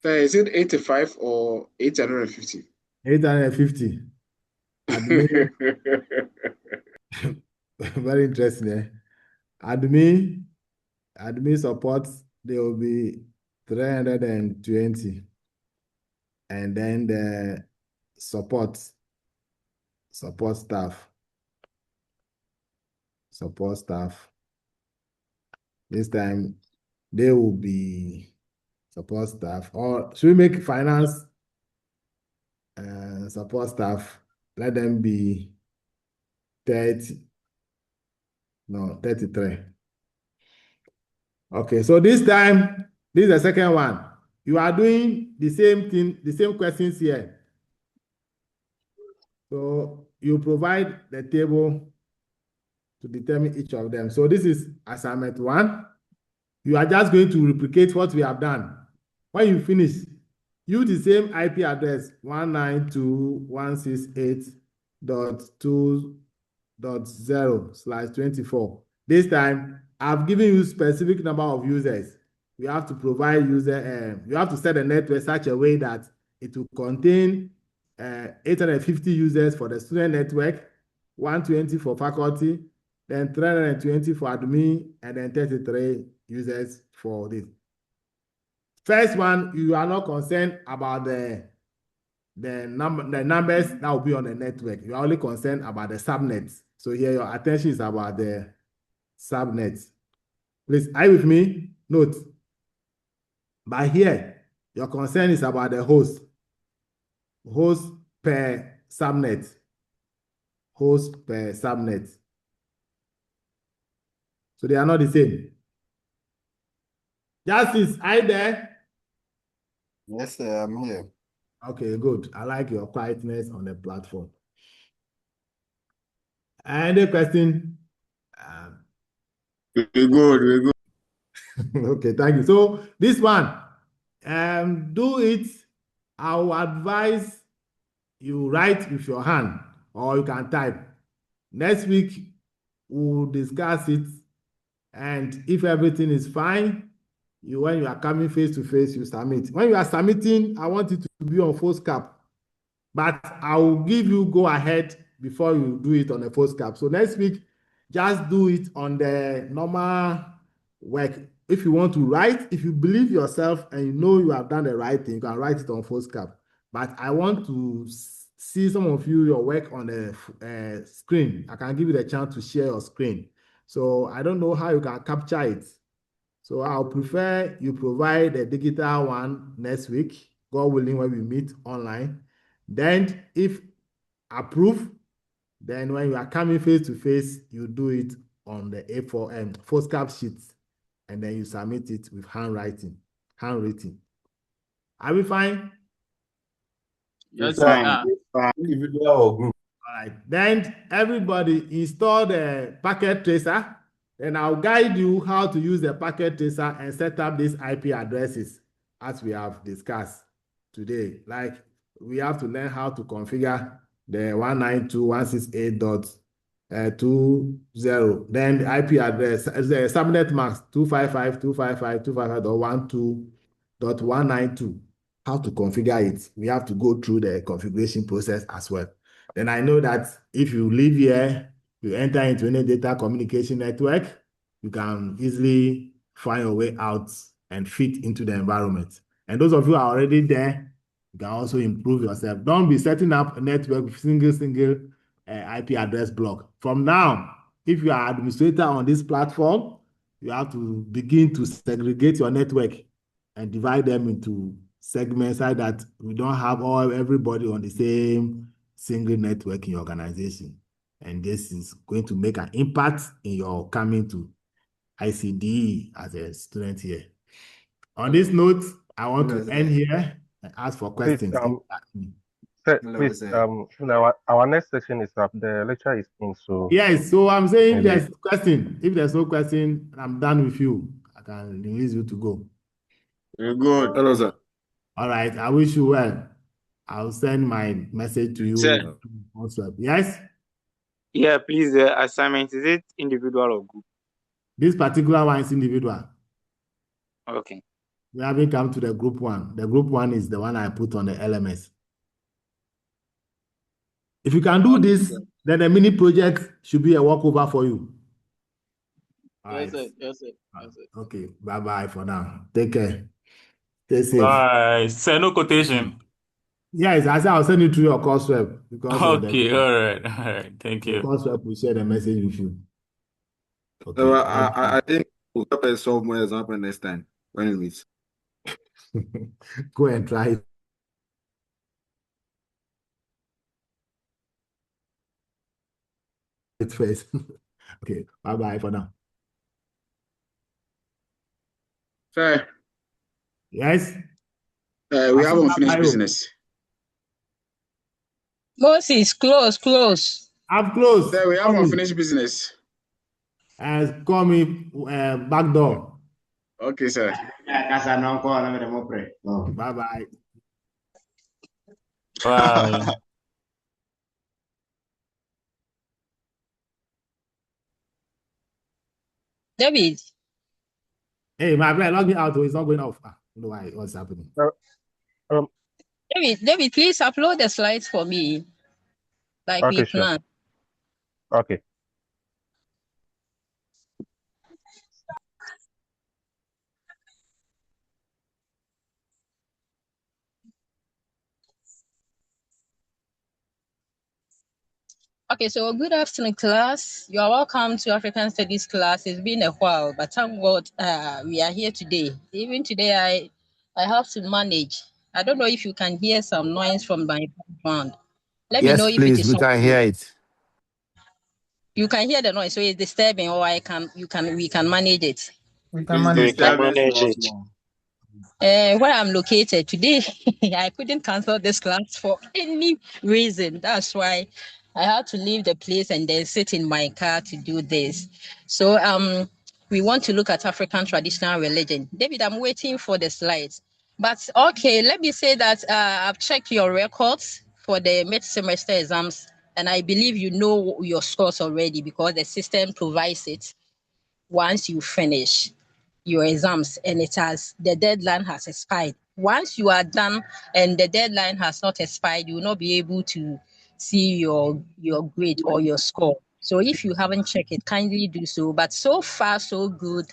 Is it 85 or 850? 850. Admin. Very interesting. Eh? Admin support, there will be 320. And then the support staff. This time they will be support staff. Or should we make finance support staff? Let them be 30. No, 33. Okay, so this time, this is the second one. You are doing the same thing, the same questions here. So you provide the table to determine each of them. So this is assignment 1. You are just going to replicate what we have done. When you finish, use the same IP address 192.168.2.0/24. This time, I've given you specific number of users. You have to provide you have to set the network such a way that it will contain 850 users for the student network, 120 for faculty, then 320 for admin, and then 33 users for this. First one, you are not concerned about the numbers that will be on the network. You are only concerned about the subnets. So here your attention is about the subnets. Please, are you with me? Note. But here, your concern is about the host. Host per subnet. So they are not the same. Justice, are you there? Yes, sir, I'm here. Okay, good. I like your quietness on the platform. Any question? We're good. Okay, thank you. So this one, do it. I will advise you write with your hand, or you can type. Next week, we'll discuss it. And if everything is fine, when you are coming face to face, you submit. When you are submitting, I want it to be on FOSCAP. But I will give you go ahead before you do it on a FOSCAP. So next week, just do it on the normal work. If you want to write, if you believe yourself and you know you have done the right thing, you can write it on FOSCAP. But I want to see some of you, your work on the screen. I can give you the chance to share your screen. So I don't know how you can capture it. So I'll prefer you provide the digital one next week, God willing, when we meet online. Then if approved, then when you are coming face to face, you do it on the A4M FOSCAP sheet, and then you submit it with handwriting. Are we fine? Yes, Fine. Individual or group? All right. Then everybody install the packet tracer. Then I'll guide you how to use the packet tracer and set up these IP addresses as we have discussed today. Like we have to learn how to configure the 192.168.20. Then the IP address, the subnet mask 255.255.255.12.192. How to configure it. We have to go through the configuration process as well. Then I know that if you live here, you enter into any data communication network, you can easily find your way out and fit into the environment. And those of you who are already there, you can also improve yourself. Don't be setting up a network with single IP address block. From now, if you are administrator on this platform, you have to begin to segregate your network and divide them into segments so that we don't have everybody on the same single network in your organization. And this is going to make an impact in your coming to ICD as a student here. On this note, I want to end here and ask for questions. Please, our next session is up. The lecture is in, so yes. So I'm saying maybe. there's question. If there's no question, I'm done with you. I can release you to go. You're good. Hello, sir. All right. I wish you well. I'll send my message to you. Sir. Also. Yes. Yeah, please. The assignment, is it individual or group? This particular one is individual. Okay. We haven't come to the group one. The group one is the one I put on the LMS. If you can do this, then the mini project should be a walkover for you. All right. Yes, sir. Okay. Bye-bye for now. Take care. Stay safe. Bye. Sir, no quotation. Yes, I said I'll send you to your coursework because Okay, all right. Thank the you. coursework will share the message with you. Okay. So I think we'll help us solve more example next time when we meet. Go and try it first. Okay. Bye-bye for now. Sir, Yes. we have unfinished business. Moses, close. I'm close. Sir, we have unfinished business. Call me back door. Okay, sir. Bye-bye. Bye. David. Hey, my friend, log me out. It's not going off. I don't know why. What's happening? David, please upload the slides for me. Like Okay, we planned. Sure. Okay. Okay, so good afternoon, class. You are welcome to African Studies class. It's been a while, but thank God we are here today. Even today, I have to manage. I don't know if you can hear some noise from my background. Let me know if it is. We can hear it. You can hear the noise, so it's disturbing, or we can manage it. We can manage it. Where I'm located today, I couldn't cancel this class for any reason. That's why I had to leave the place and then sit in my car to do this. So we want to look at African traditional religion. David, I'm waiting for the slides. But okay, let me say that I've checked your records for the mid-semester exams, and I believe you know your scores already because the system provides it once you finish your exams and the deadline has expired. Once you are done and the deadline has not expired, you will not be able to see your grade or your score. So if you haven't checked it, kindly do so. But so far, so good.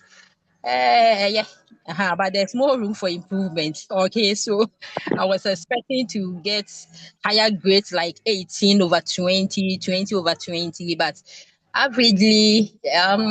Yeah. But there's more room for improvement. Okay, so I was expecting to get higher grades like 18 over 20, 20 over 20, but averagely,